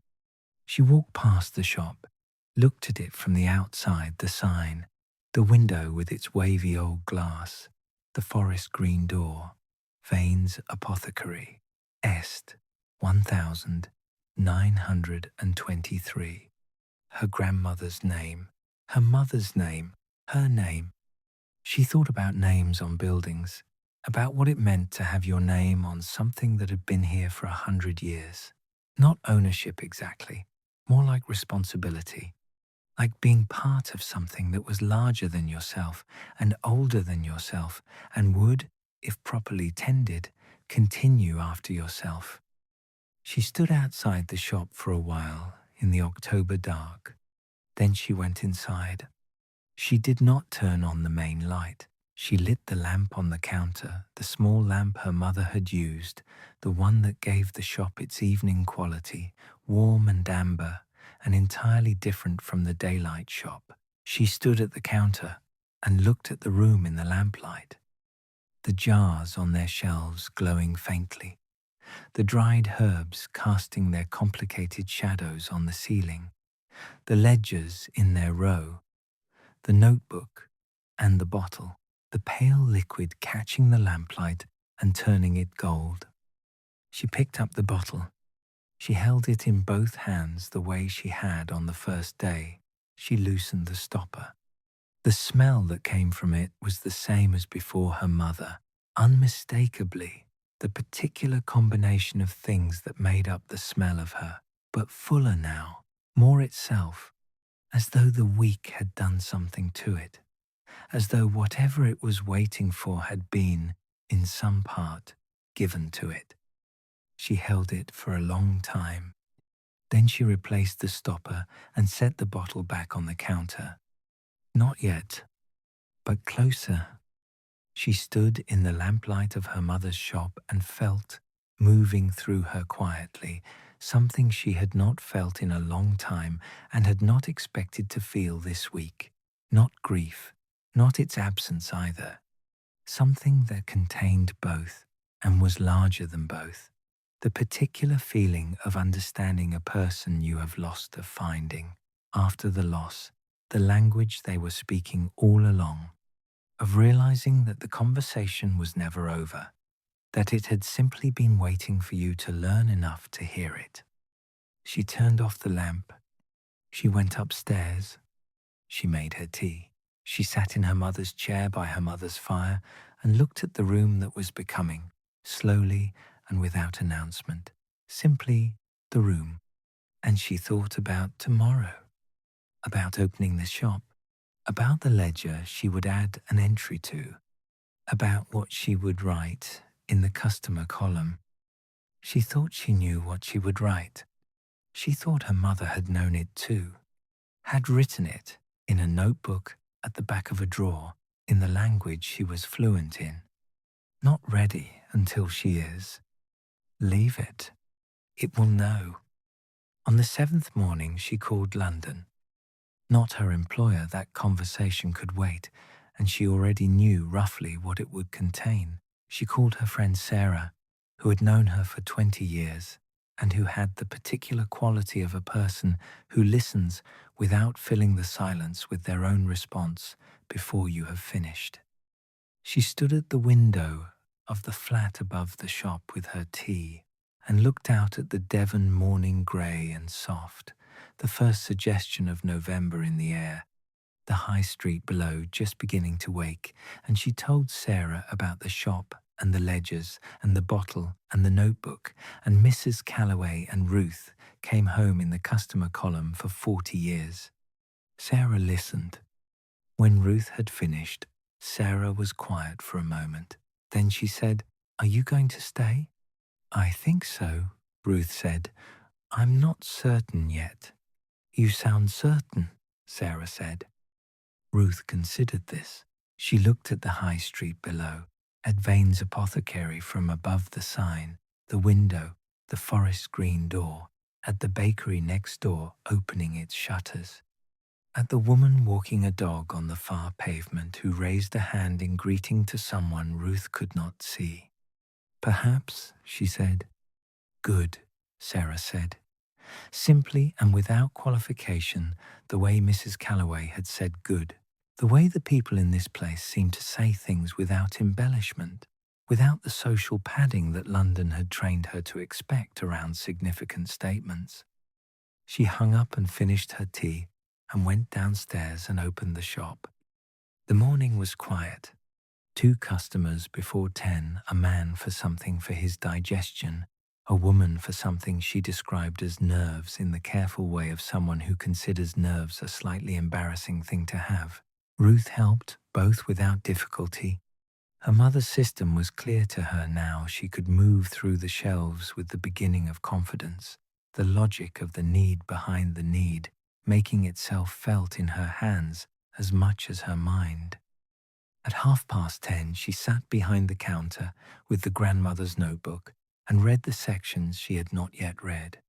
She walked past the shop, looked at it from the outside, the sign, the window with its wavy old glass, the forest green door, Vane's Apothecary, Est 1923. Her grandmother's name, her mother's name, her name. She thought about names on buildings, about what it meant to have your name on something that had been here for 100 years. Not ownership exactly, more like responsibility, like being part of something that was larger than yourself and older than yourself and would, if properly tended, continue after yourself. She stood outside the shop for a while in the October dark. Then she went inside. She did not turn on the main light. She lit the lamp on the counter, the small lamp her mother had used, the one that gave the shop its evening quality, warm and amber, and entirely different from the daylight shop. She stood at the counter and looked at the room in the lamplight. The jars on their shelves glowing faintly, the dried herbs casting their complicated shadows on the ceiling, the ledgers in their row, the notebook and the bottle, the pale liquid catching the lamplight and turning it gold. She picked up the bottle. She held it in both hands the way she had on the first day. She loosened the stopper. The smell that came from it was the same as before her mother, unmistakably, the particular combination of things that made up the smell of her, but fuller now, more itself, as though the week had done something to it, as though whatever it was waiting for had been, in some part, given to it. She held it for a long time. Then she replaced the stopper and set the bottle back on the counter. Not yet, but closer. She stood in the lamplight of her mother's shop and felt, moving through her quietly, something she had not felt in a long time and had not expected to feel this week. Not grief, not its absence either. Something that contained both and was larger than both. The particular feeling of understanding a person you have lost, of finding, after the loss, the language they were speaking all along, of realizing that the conversation was never over, that it had simply been waiting for you to learn enough to hear it. She turned off the lamp. She went upstairs. She made her tea. She sat in her mother's chair by her mother's fire and looked at the room that was becoming, slowly and without announcement, simply the room. And she thought about tomorrow, about opening the shop, about the ledger she would add an entry to, about what she would write in the customer column. She thought she knew what she would write. She thought her mother had known it too, had written it in a notebook at the back of a drawer in the language she was fluent in. Not ready until she is. Leave it. It will know. On the 7th morning she called London. Not her employer, that conversation could wait, and she already knew roughly what it would contain. She called her friend Sarah, who had known her for 20 years, and who had the particular quality of a person who listens without filling the silence with their own response before you have finished. She stood at the window of the flat above the shop with her tea and looked out at the Devon morning grey and soft, the first suggestion of November in the air, the high street below just beginning to wake, and she told Sarah about the shop and the ledgers and the bottle and the notebook, and Mrs. Calloway and Ruth came home in the customer column for 40 years. Sarah listened. When Ruth had finished, Sarah was quiet for a moment. Then she said, "Are you going to stay?" "I think so," Ruth said. "I'm not certain yet." "You sound certain," Sarah said. Ruth considered this. She looked at the high street below, at Vane's Apothecary from above the sign, the window, the forest green door, at the bakery next door opening its shutters. At the woman walking a dog on the far pavement who raised a hand in greeting to someone Ruth could not see. Perhaps, she said. Good, Sarah said. Simply and without qualification, the way Mrs. Calloway had said good. The way the people in this place seemed to say things without embellishment, without the social padding that London had trained her to expect around significant statements. She hung up and finished her tea and went downstairs and opened the shop. The morning was quiet. 2 customers before 10, a man for something for his digestion, a woman for something she described as nerves in the careful way of someone who considers nerves a slightly embarrassing thing to have. Ruth helped, both without difficulty. Her mother's system was clear to her now. She could move through the shelves with the beginning of confidence, the logic of the need behind the need, making itself felt in her hands as much as her mind. At 10:30, she sat behind the counter with the grandmother's notebook and read the sections she had not yet read.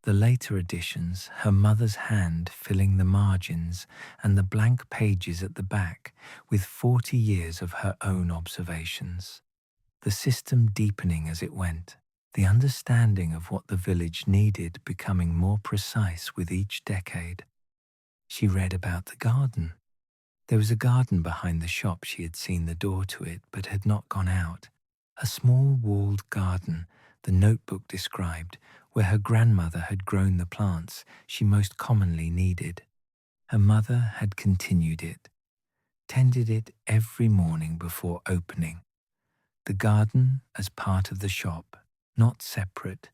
The later editions, her mother's hand filling the margins and the blank pages at the back with 40 years of her own observations. The system deepening as it went, the understanding of what the village needed becoming more precise with each decade. She read about the garden. There was a garden behind the shop. She had seen the door to it but had not gone out. A small walled garden, the notebook described, where her grandmother had grown the plants she most commonly needed. Her mother had continued it, tended it every morning before opening. The garden as part of the shop, not separate,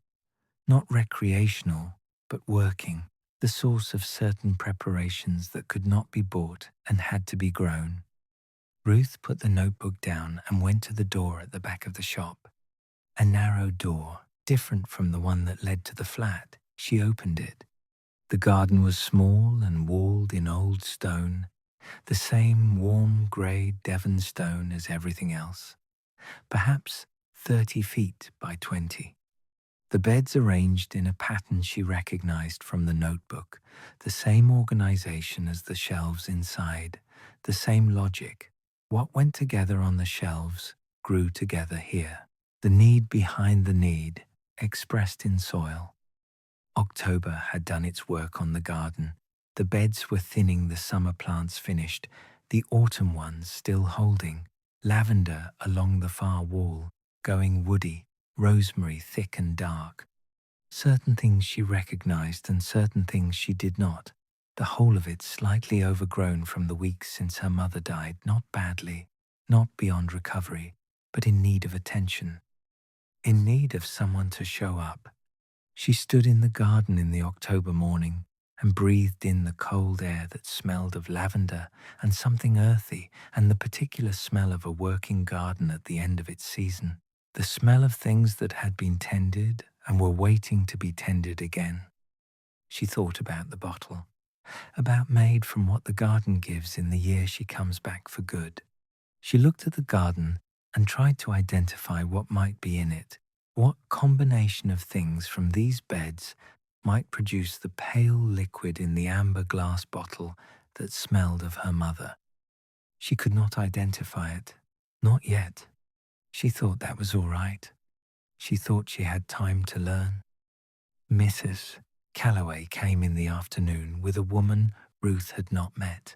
not recreational, but working, the source of certain preparations that could not be bought and had to be grown. Ruth put the notebook down and went to the door at the back of the shop. A narrow door, different from the one that led to the flat. She opened it. The garden was small and walled in old stone, the same warm grey Devon stone as everything else, perhaps 30 feet by 20. The beds arranged in a pattern she recognized from the notebook, the same organization as the shelves inside, the same logic. What went together on the shelves grew together here. The need behind the need, expressed in soil. October had done its work on the garden. The beds were thinning, the summer plants finished, the autumn ones still holding. Lavender along the far wall, going woody, rosemary thick and dark. Certain things she recognized and certain things she did not. The whole of it slightly overgrown from the weeks since her mother died, not badly, not beyond recovery, but in need of attention. In need of someone to show up. She stood in the garden in the October morning and breathed in the cold air that smelled of lavender and something earthy and the particular smell of a working garden at the end of its season. The smell of things that had been tended and were waiting to be tended again. She thought about the bottle, about made from what the garden gives in the year she comes back for good. She looked at the garden and tried to identify what might be in it, what combination of things from these beds might produce the pale liquid in the amber glass bottle that smelled of her mother. She could not identify it, not yet. She thought that was all right. She thought she had time to learn. Mrs. Calloway came in the afternoon with a woman Ruth had not met.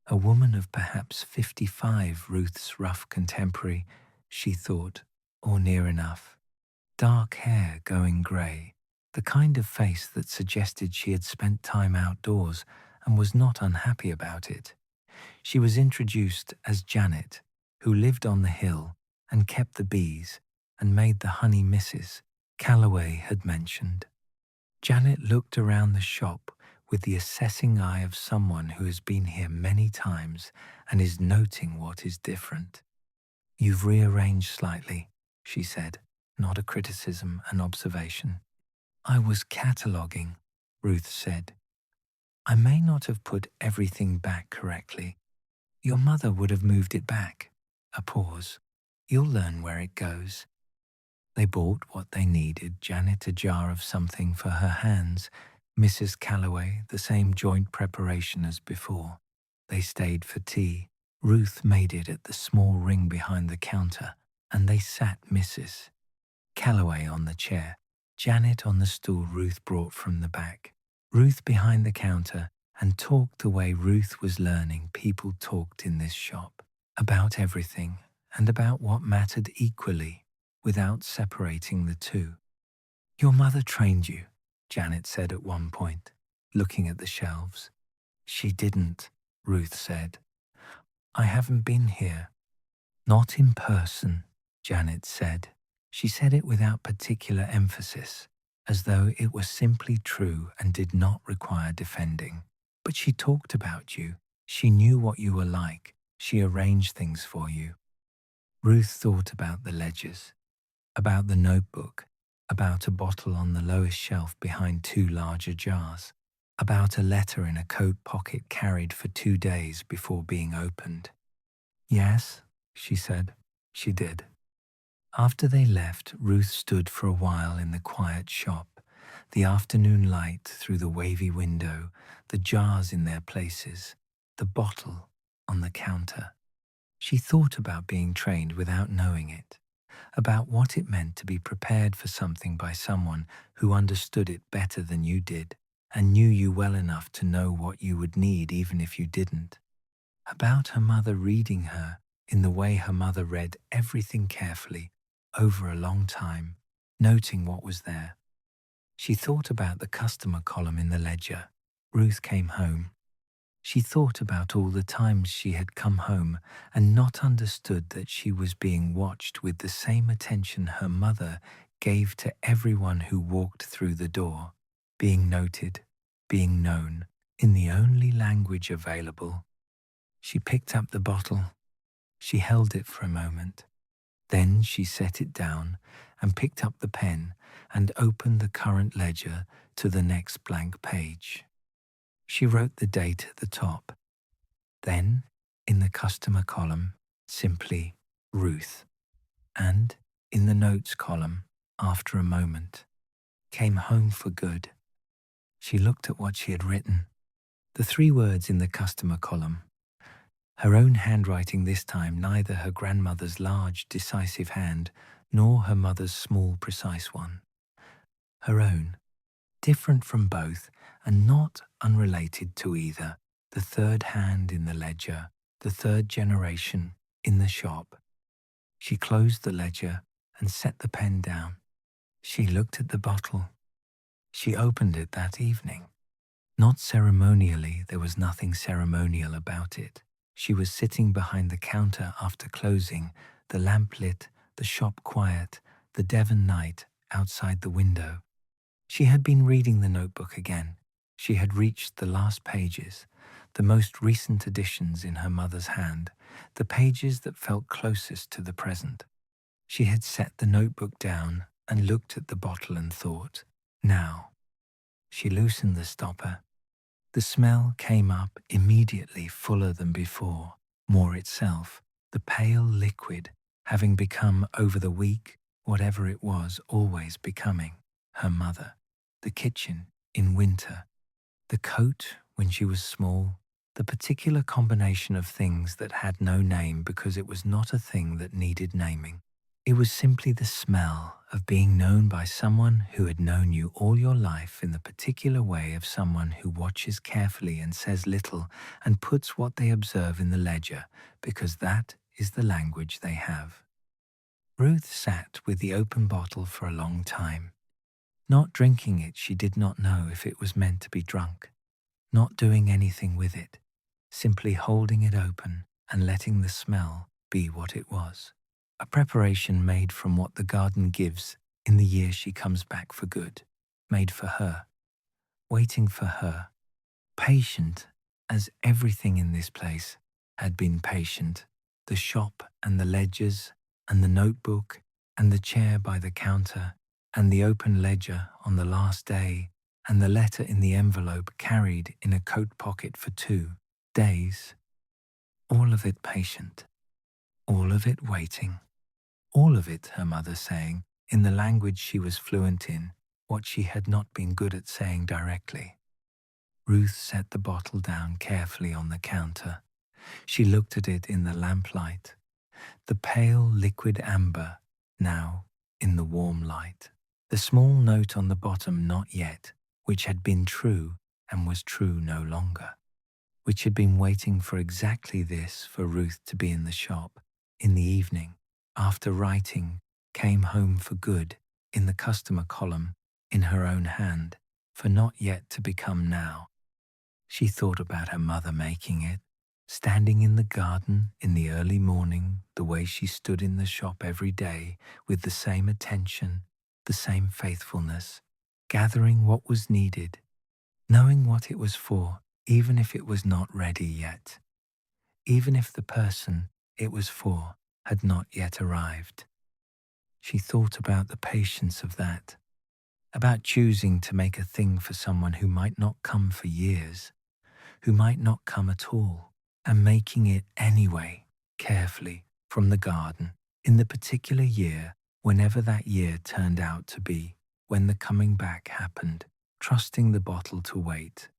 A woman of perhaps 55, Ruth's rough contemporary, she thought, or near enough. Dark hair going grey, the kind of face that suggested she had spent time outdoors and was not unhappy about it. She was introduced as Janet, who lived on the hill and kept the bees and made the honey Mrs. Calloway had mentioned. Janet looked around the shop with the assessing eye of someone who has been here many times and is noting what is different. "You've rearranged slightly," she said, not a criticism, an observation. "I was cataloguing," Ruth said. "I may not have put everything back correctly. Your mother would have moved it back." A pause. "You'll learn where it goes." They bought what they needed, Janet a jar of something for her hands, Mrs. Calloway, the same joint preparation as before. They stayed for tea. Ruth made it at the small ring behind the counter, and they sat Mrs. Calloway on the chair, Janet on the stool Ruth brought from the back, Ruth behind the counter, and talked the way Ruth was learning people talked in this shop, about everything and about what mattered equally, without separating the two. "Your mother trained you," Janet said at one point, looking at the shelves. "She didn't," Ruth said. "I haven't been here." "Not in person," Janet said. She said it without particular emphasis, as though it were simply true and did not require defending. "But she talked about you. She knew what you were like. She arranged things for you." Ruth thought about the ledgers, about the notebook, about a bottle on the lowest shelf behind two larger jars, about a letter in a coat pocket carried for 2 days before being opened. "Yes," she said, "she did." After they left, Ruth stood for a while in the quiet shop, the afternoon light through the wavy window, the jars in their places, the bottle on the counter. She thought about being trained without knowing it, about what it meant to be prepared for something by someone who understood it better than you did and knew you well enough to know what you would need even if you didn't. About her mother reading her in the way her mother read everything carefully over a long time, noting what was there. She thought about the customer column in the ledger. Ruth came home. She thought about all the times she had come home and not understood that she was being watched with the same attention her mother gave to everyone who walked through the door, being noted, being known, in the only language available. She picked up the bottle. She held it for a moment. Then she set it down and picked up the pen and opened the current ledger to the next blank page. She wrote the date at the top. Then, in the customer column, simply Ruth. And, in the notes column, after a moment, came home for good. She looked at what she had written. The 3 words in the customer column. Her own handwriting this time, neither her grandmother's large, decisive hand, nor her mother's small, precise one. Her own, different from both, and not unrelated to either, the third hand in the ledger, the third generation in the shop. She closed the ledger and set the pen down. She looked at the bottle. She opened it that evening. Not ceremonially, there was nothing ceremonial about it. She was sitting behind the counter after closing, the lamp lit, the shop quiet, the Devon night outside the window. She had been reading the notebook again. She had reached the last pages, the most recent editions in her mother's hand, the pages that felt closest to the present. She had set the notebook down and looked at the bottle and thought, now. She loosened the stopper. The smell came up immediately, fuller than before, more itself, the pale liquid, having become over the week, whatever it was, always becoming, her mother, the kitchen in winter, the coat when she was small, the particular combination of things that had no name because it was not a thing that needed naming. It was simply the smell of being known by someone who had known you all your life in the particular way of someone who watches carefully and says little and puts what they observe in the ledger because that is the language they have. Ruth sat with the open bottle for a long time. Not drinking it, she did not know if it was meant to be drunk. Not doing anything with it, simply holding it open and letting the smell be what it was. A preparation made from what the garden gives in the year she comes back for good, made for her, waiting for her, patient as everything in this place had been patient, the shop and the ledgers and the notebook and the chair by the counter and the open ledger on the last day and the letter in the envelope carried in a coat pocket for 2 days. All of it patient, all of it waiting. All of it, her mother saying, in the language she was fluent in, what she had not been good at saying directly. Ruth set the bottle down carefully on the counter. She looked at it in the lamplight, the pale liquid amber now in the warm light. The small note on the bottom, "Not yet," which had been true and was true no longer, which had been waiting for exactly this, for Ruth to be in the shop in the evening, after writing, came home for good, in the customer column, in her own hand, for not yet to become now. She thought about her mother making it, standing in the garden in the early morning, the way she stood in the shop every day with the same attention, the same faithfulness, gathering what was needed, knowing what it was for, even if it was not ready yet, even if the person it was for had not yet arrived. She thought about the patience of that, about choosing to make a thing for someone who might not come for years, who might not come at all, and making it anyway, carefully, from the garden, in the particular year, whenever that year turned out to be, when the coming back happened, trusting the bottle to wait,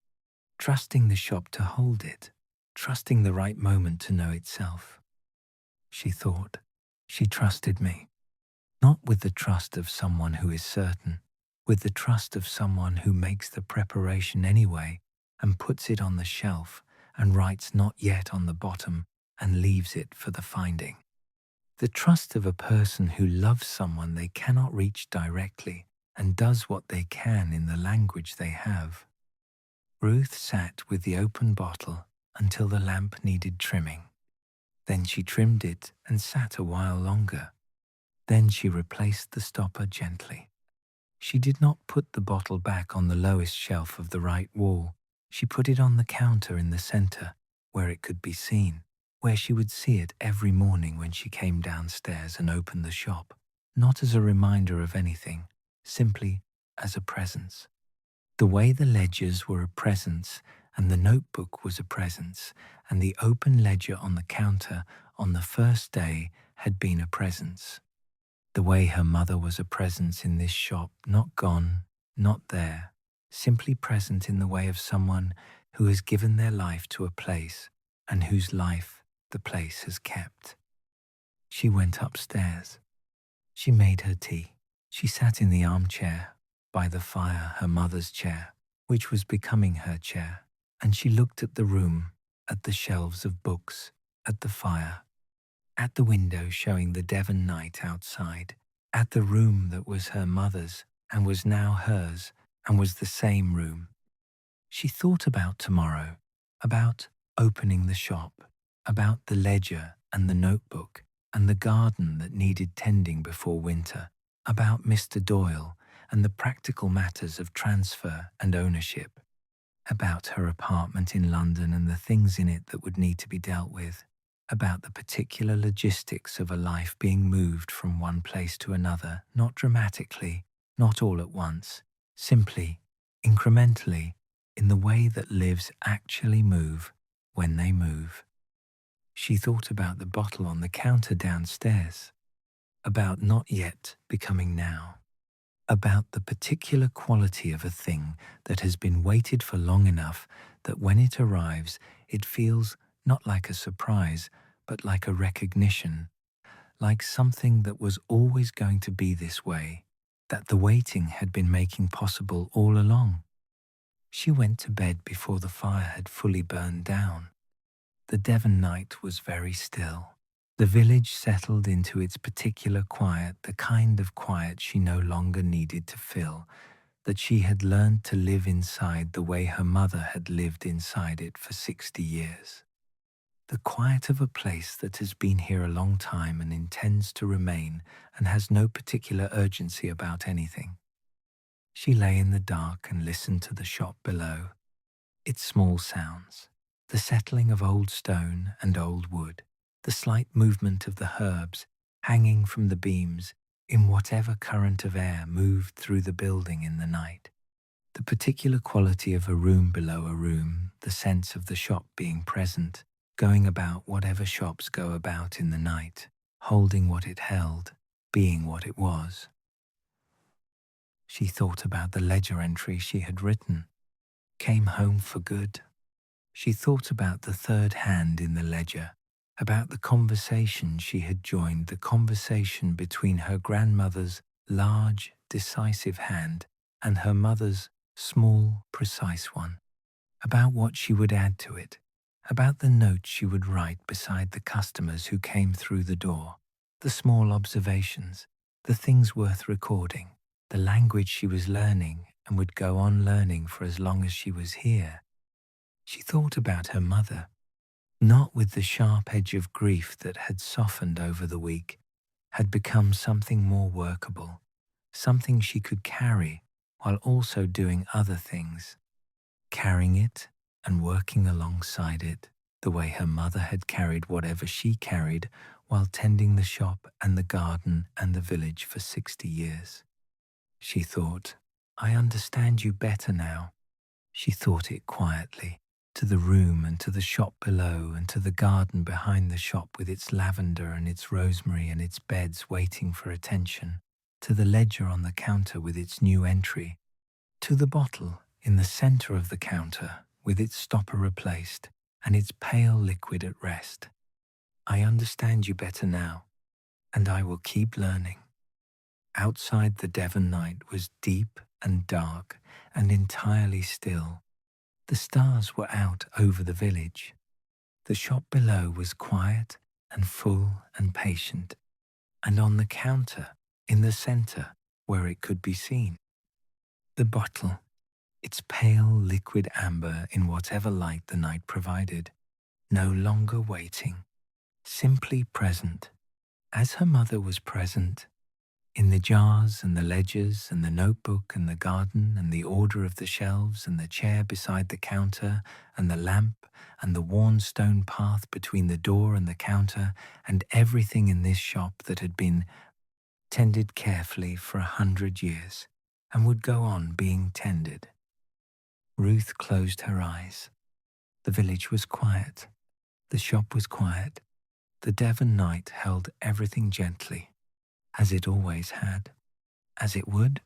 trusting the shop to hold it, trusting the right moment to know itself. She thought, she trusted me, not with the trust of someone who is certain, with the trust of someone who makes the preparation anyway and puts it on the shelf and writes "not yet" on the bottom and leaves it for the finding. The trust of a person who loves someone they cannot reach directly and does what they can in the language they have. Ruth sat with the open bottle until the lamp needed trimming. Then she trimmed it and sat a while longer. Then she replaced the stopper gently. She did not put the bottle back on the lowest shelf of the right wall. She put it on the counter in the center, where it could be seen, where she would see it every morning when she came downstairs and opened the shop, not as a reminder of anything, simply as a presence. The way the ledgers were a presence, and the notebook was a presence, and the open ledger on the counter on the first day had been a presence. The way her mother was a presence in this shop, not gone, not there, simply present in the way of someone who has given their life to a place and whose life the place has kept. She went upstairs. She made her tea. She sat in the armchair by the fire, her mother's chair, which was becoming her chair, and she looked at the room, at the shelves of books, at the fire, at the window showing the Devon night outside, at the room that was her mother's and was now hers and was the same room. She thought about tomorrow, about opening the shop, about the ledger and the notebook and the garden that needed tending before winter, about Mr. Doyle and the practical matters of transfer and ownership, about her apartment in London and the things in it that would need to be dealt with, about the particular logistics of a life being moved from one place to another, not dramatically, not all at once, simply, incrementally, in the way that lives actually move when they move. She thought about the bottle on the counter downstairs, about not yet becoming now, about the particular quality of a thing that has been waited for long enough that when it arrives, it feels not like a surprise, but like a recognition, like something that was always going to be this way, that the waiting had been making possible all along. She went to bed before the fire had fully burned down. The Devon night was very still. The village settled into its particular quiet, the kind of quiet she no longer needed to fill, that she had learned to live inside the way her mother had lived inside it for 60 years. The quiet of a place that has been here a long time and intends to remain and has no particular urgency about anything. She lay in the dark and listened to the shop below, its small sounds, the settling of old stone and old wood, the slight movement of the herbs hanging from the beams in whatever current of air moved through the building in the night, the particular quality of a room below a room, the sense of the shop being present, going about whatever shops go about in the night, holding what it held, being what it was. She thought about the ledger entry she had written. Came home for good. She thought about the third hand in the ledger, about the conversation she had joined, the conversation between her grandmother's large, decisive hand and her mother's small, precise one, about what she would add to it, about the notes she would write beside the customers who came through the door, the small observations, the things worth recording, the language she was learning and would go on learning for as long as she was here. She thought about her mother, not with the sharp edge of grief that had softened over the week, had become something more workable, something she could carry while also doing other things, carrying it and working alongside it, the way her mother had carried whatever she carried while tending the shop and the garden and the village for 60 years. She thought, I understand you better now. She thought it quietly, to the room and to the shop below and to the garden behind the shop with its lavender and its rosemary and its beds waiting for attention, to the ledger on the counter with its new entry, to the bottle in the center of the counter with its stopper replaced and its pale liquid at rest. I understand you better now, and I will keep learning. Outside, the Devon night was deep and dark and entirely still. The stars were out over the village. The shop below was quiet and full and patient, and on the counter, in the center, where it could be seen, the bottle, its pale liquid amber in whatever light the night provided, no longer waiting, simply present, as her mother was present, in the jars and the ledgers and the notebook and the garden and the order of the shelves and the chair beside the counter and the lamp and the worn stone path between the door and the counter and everything in this shop that had been tended carefully for 100 years and would go on being tended. Ruth closed her eyes. The village was quiet. The shop was quiet. The Devon night held everything gently, as it always had, as it would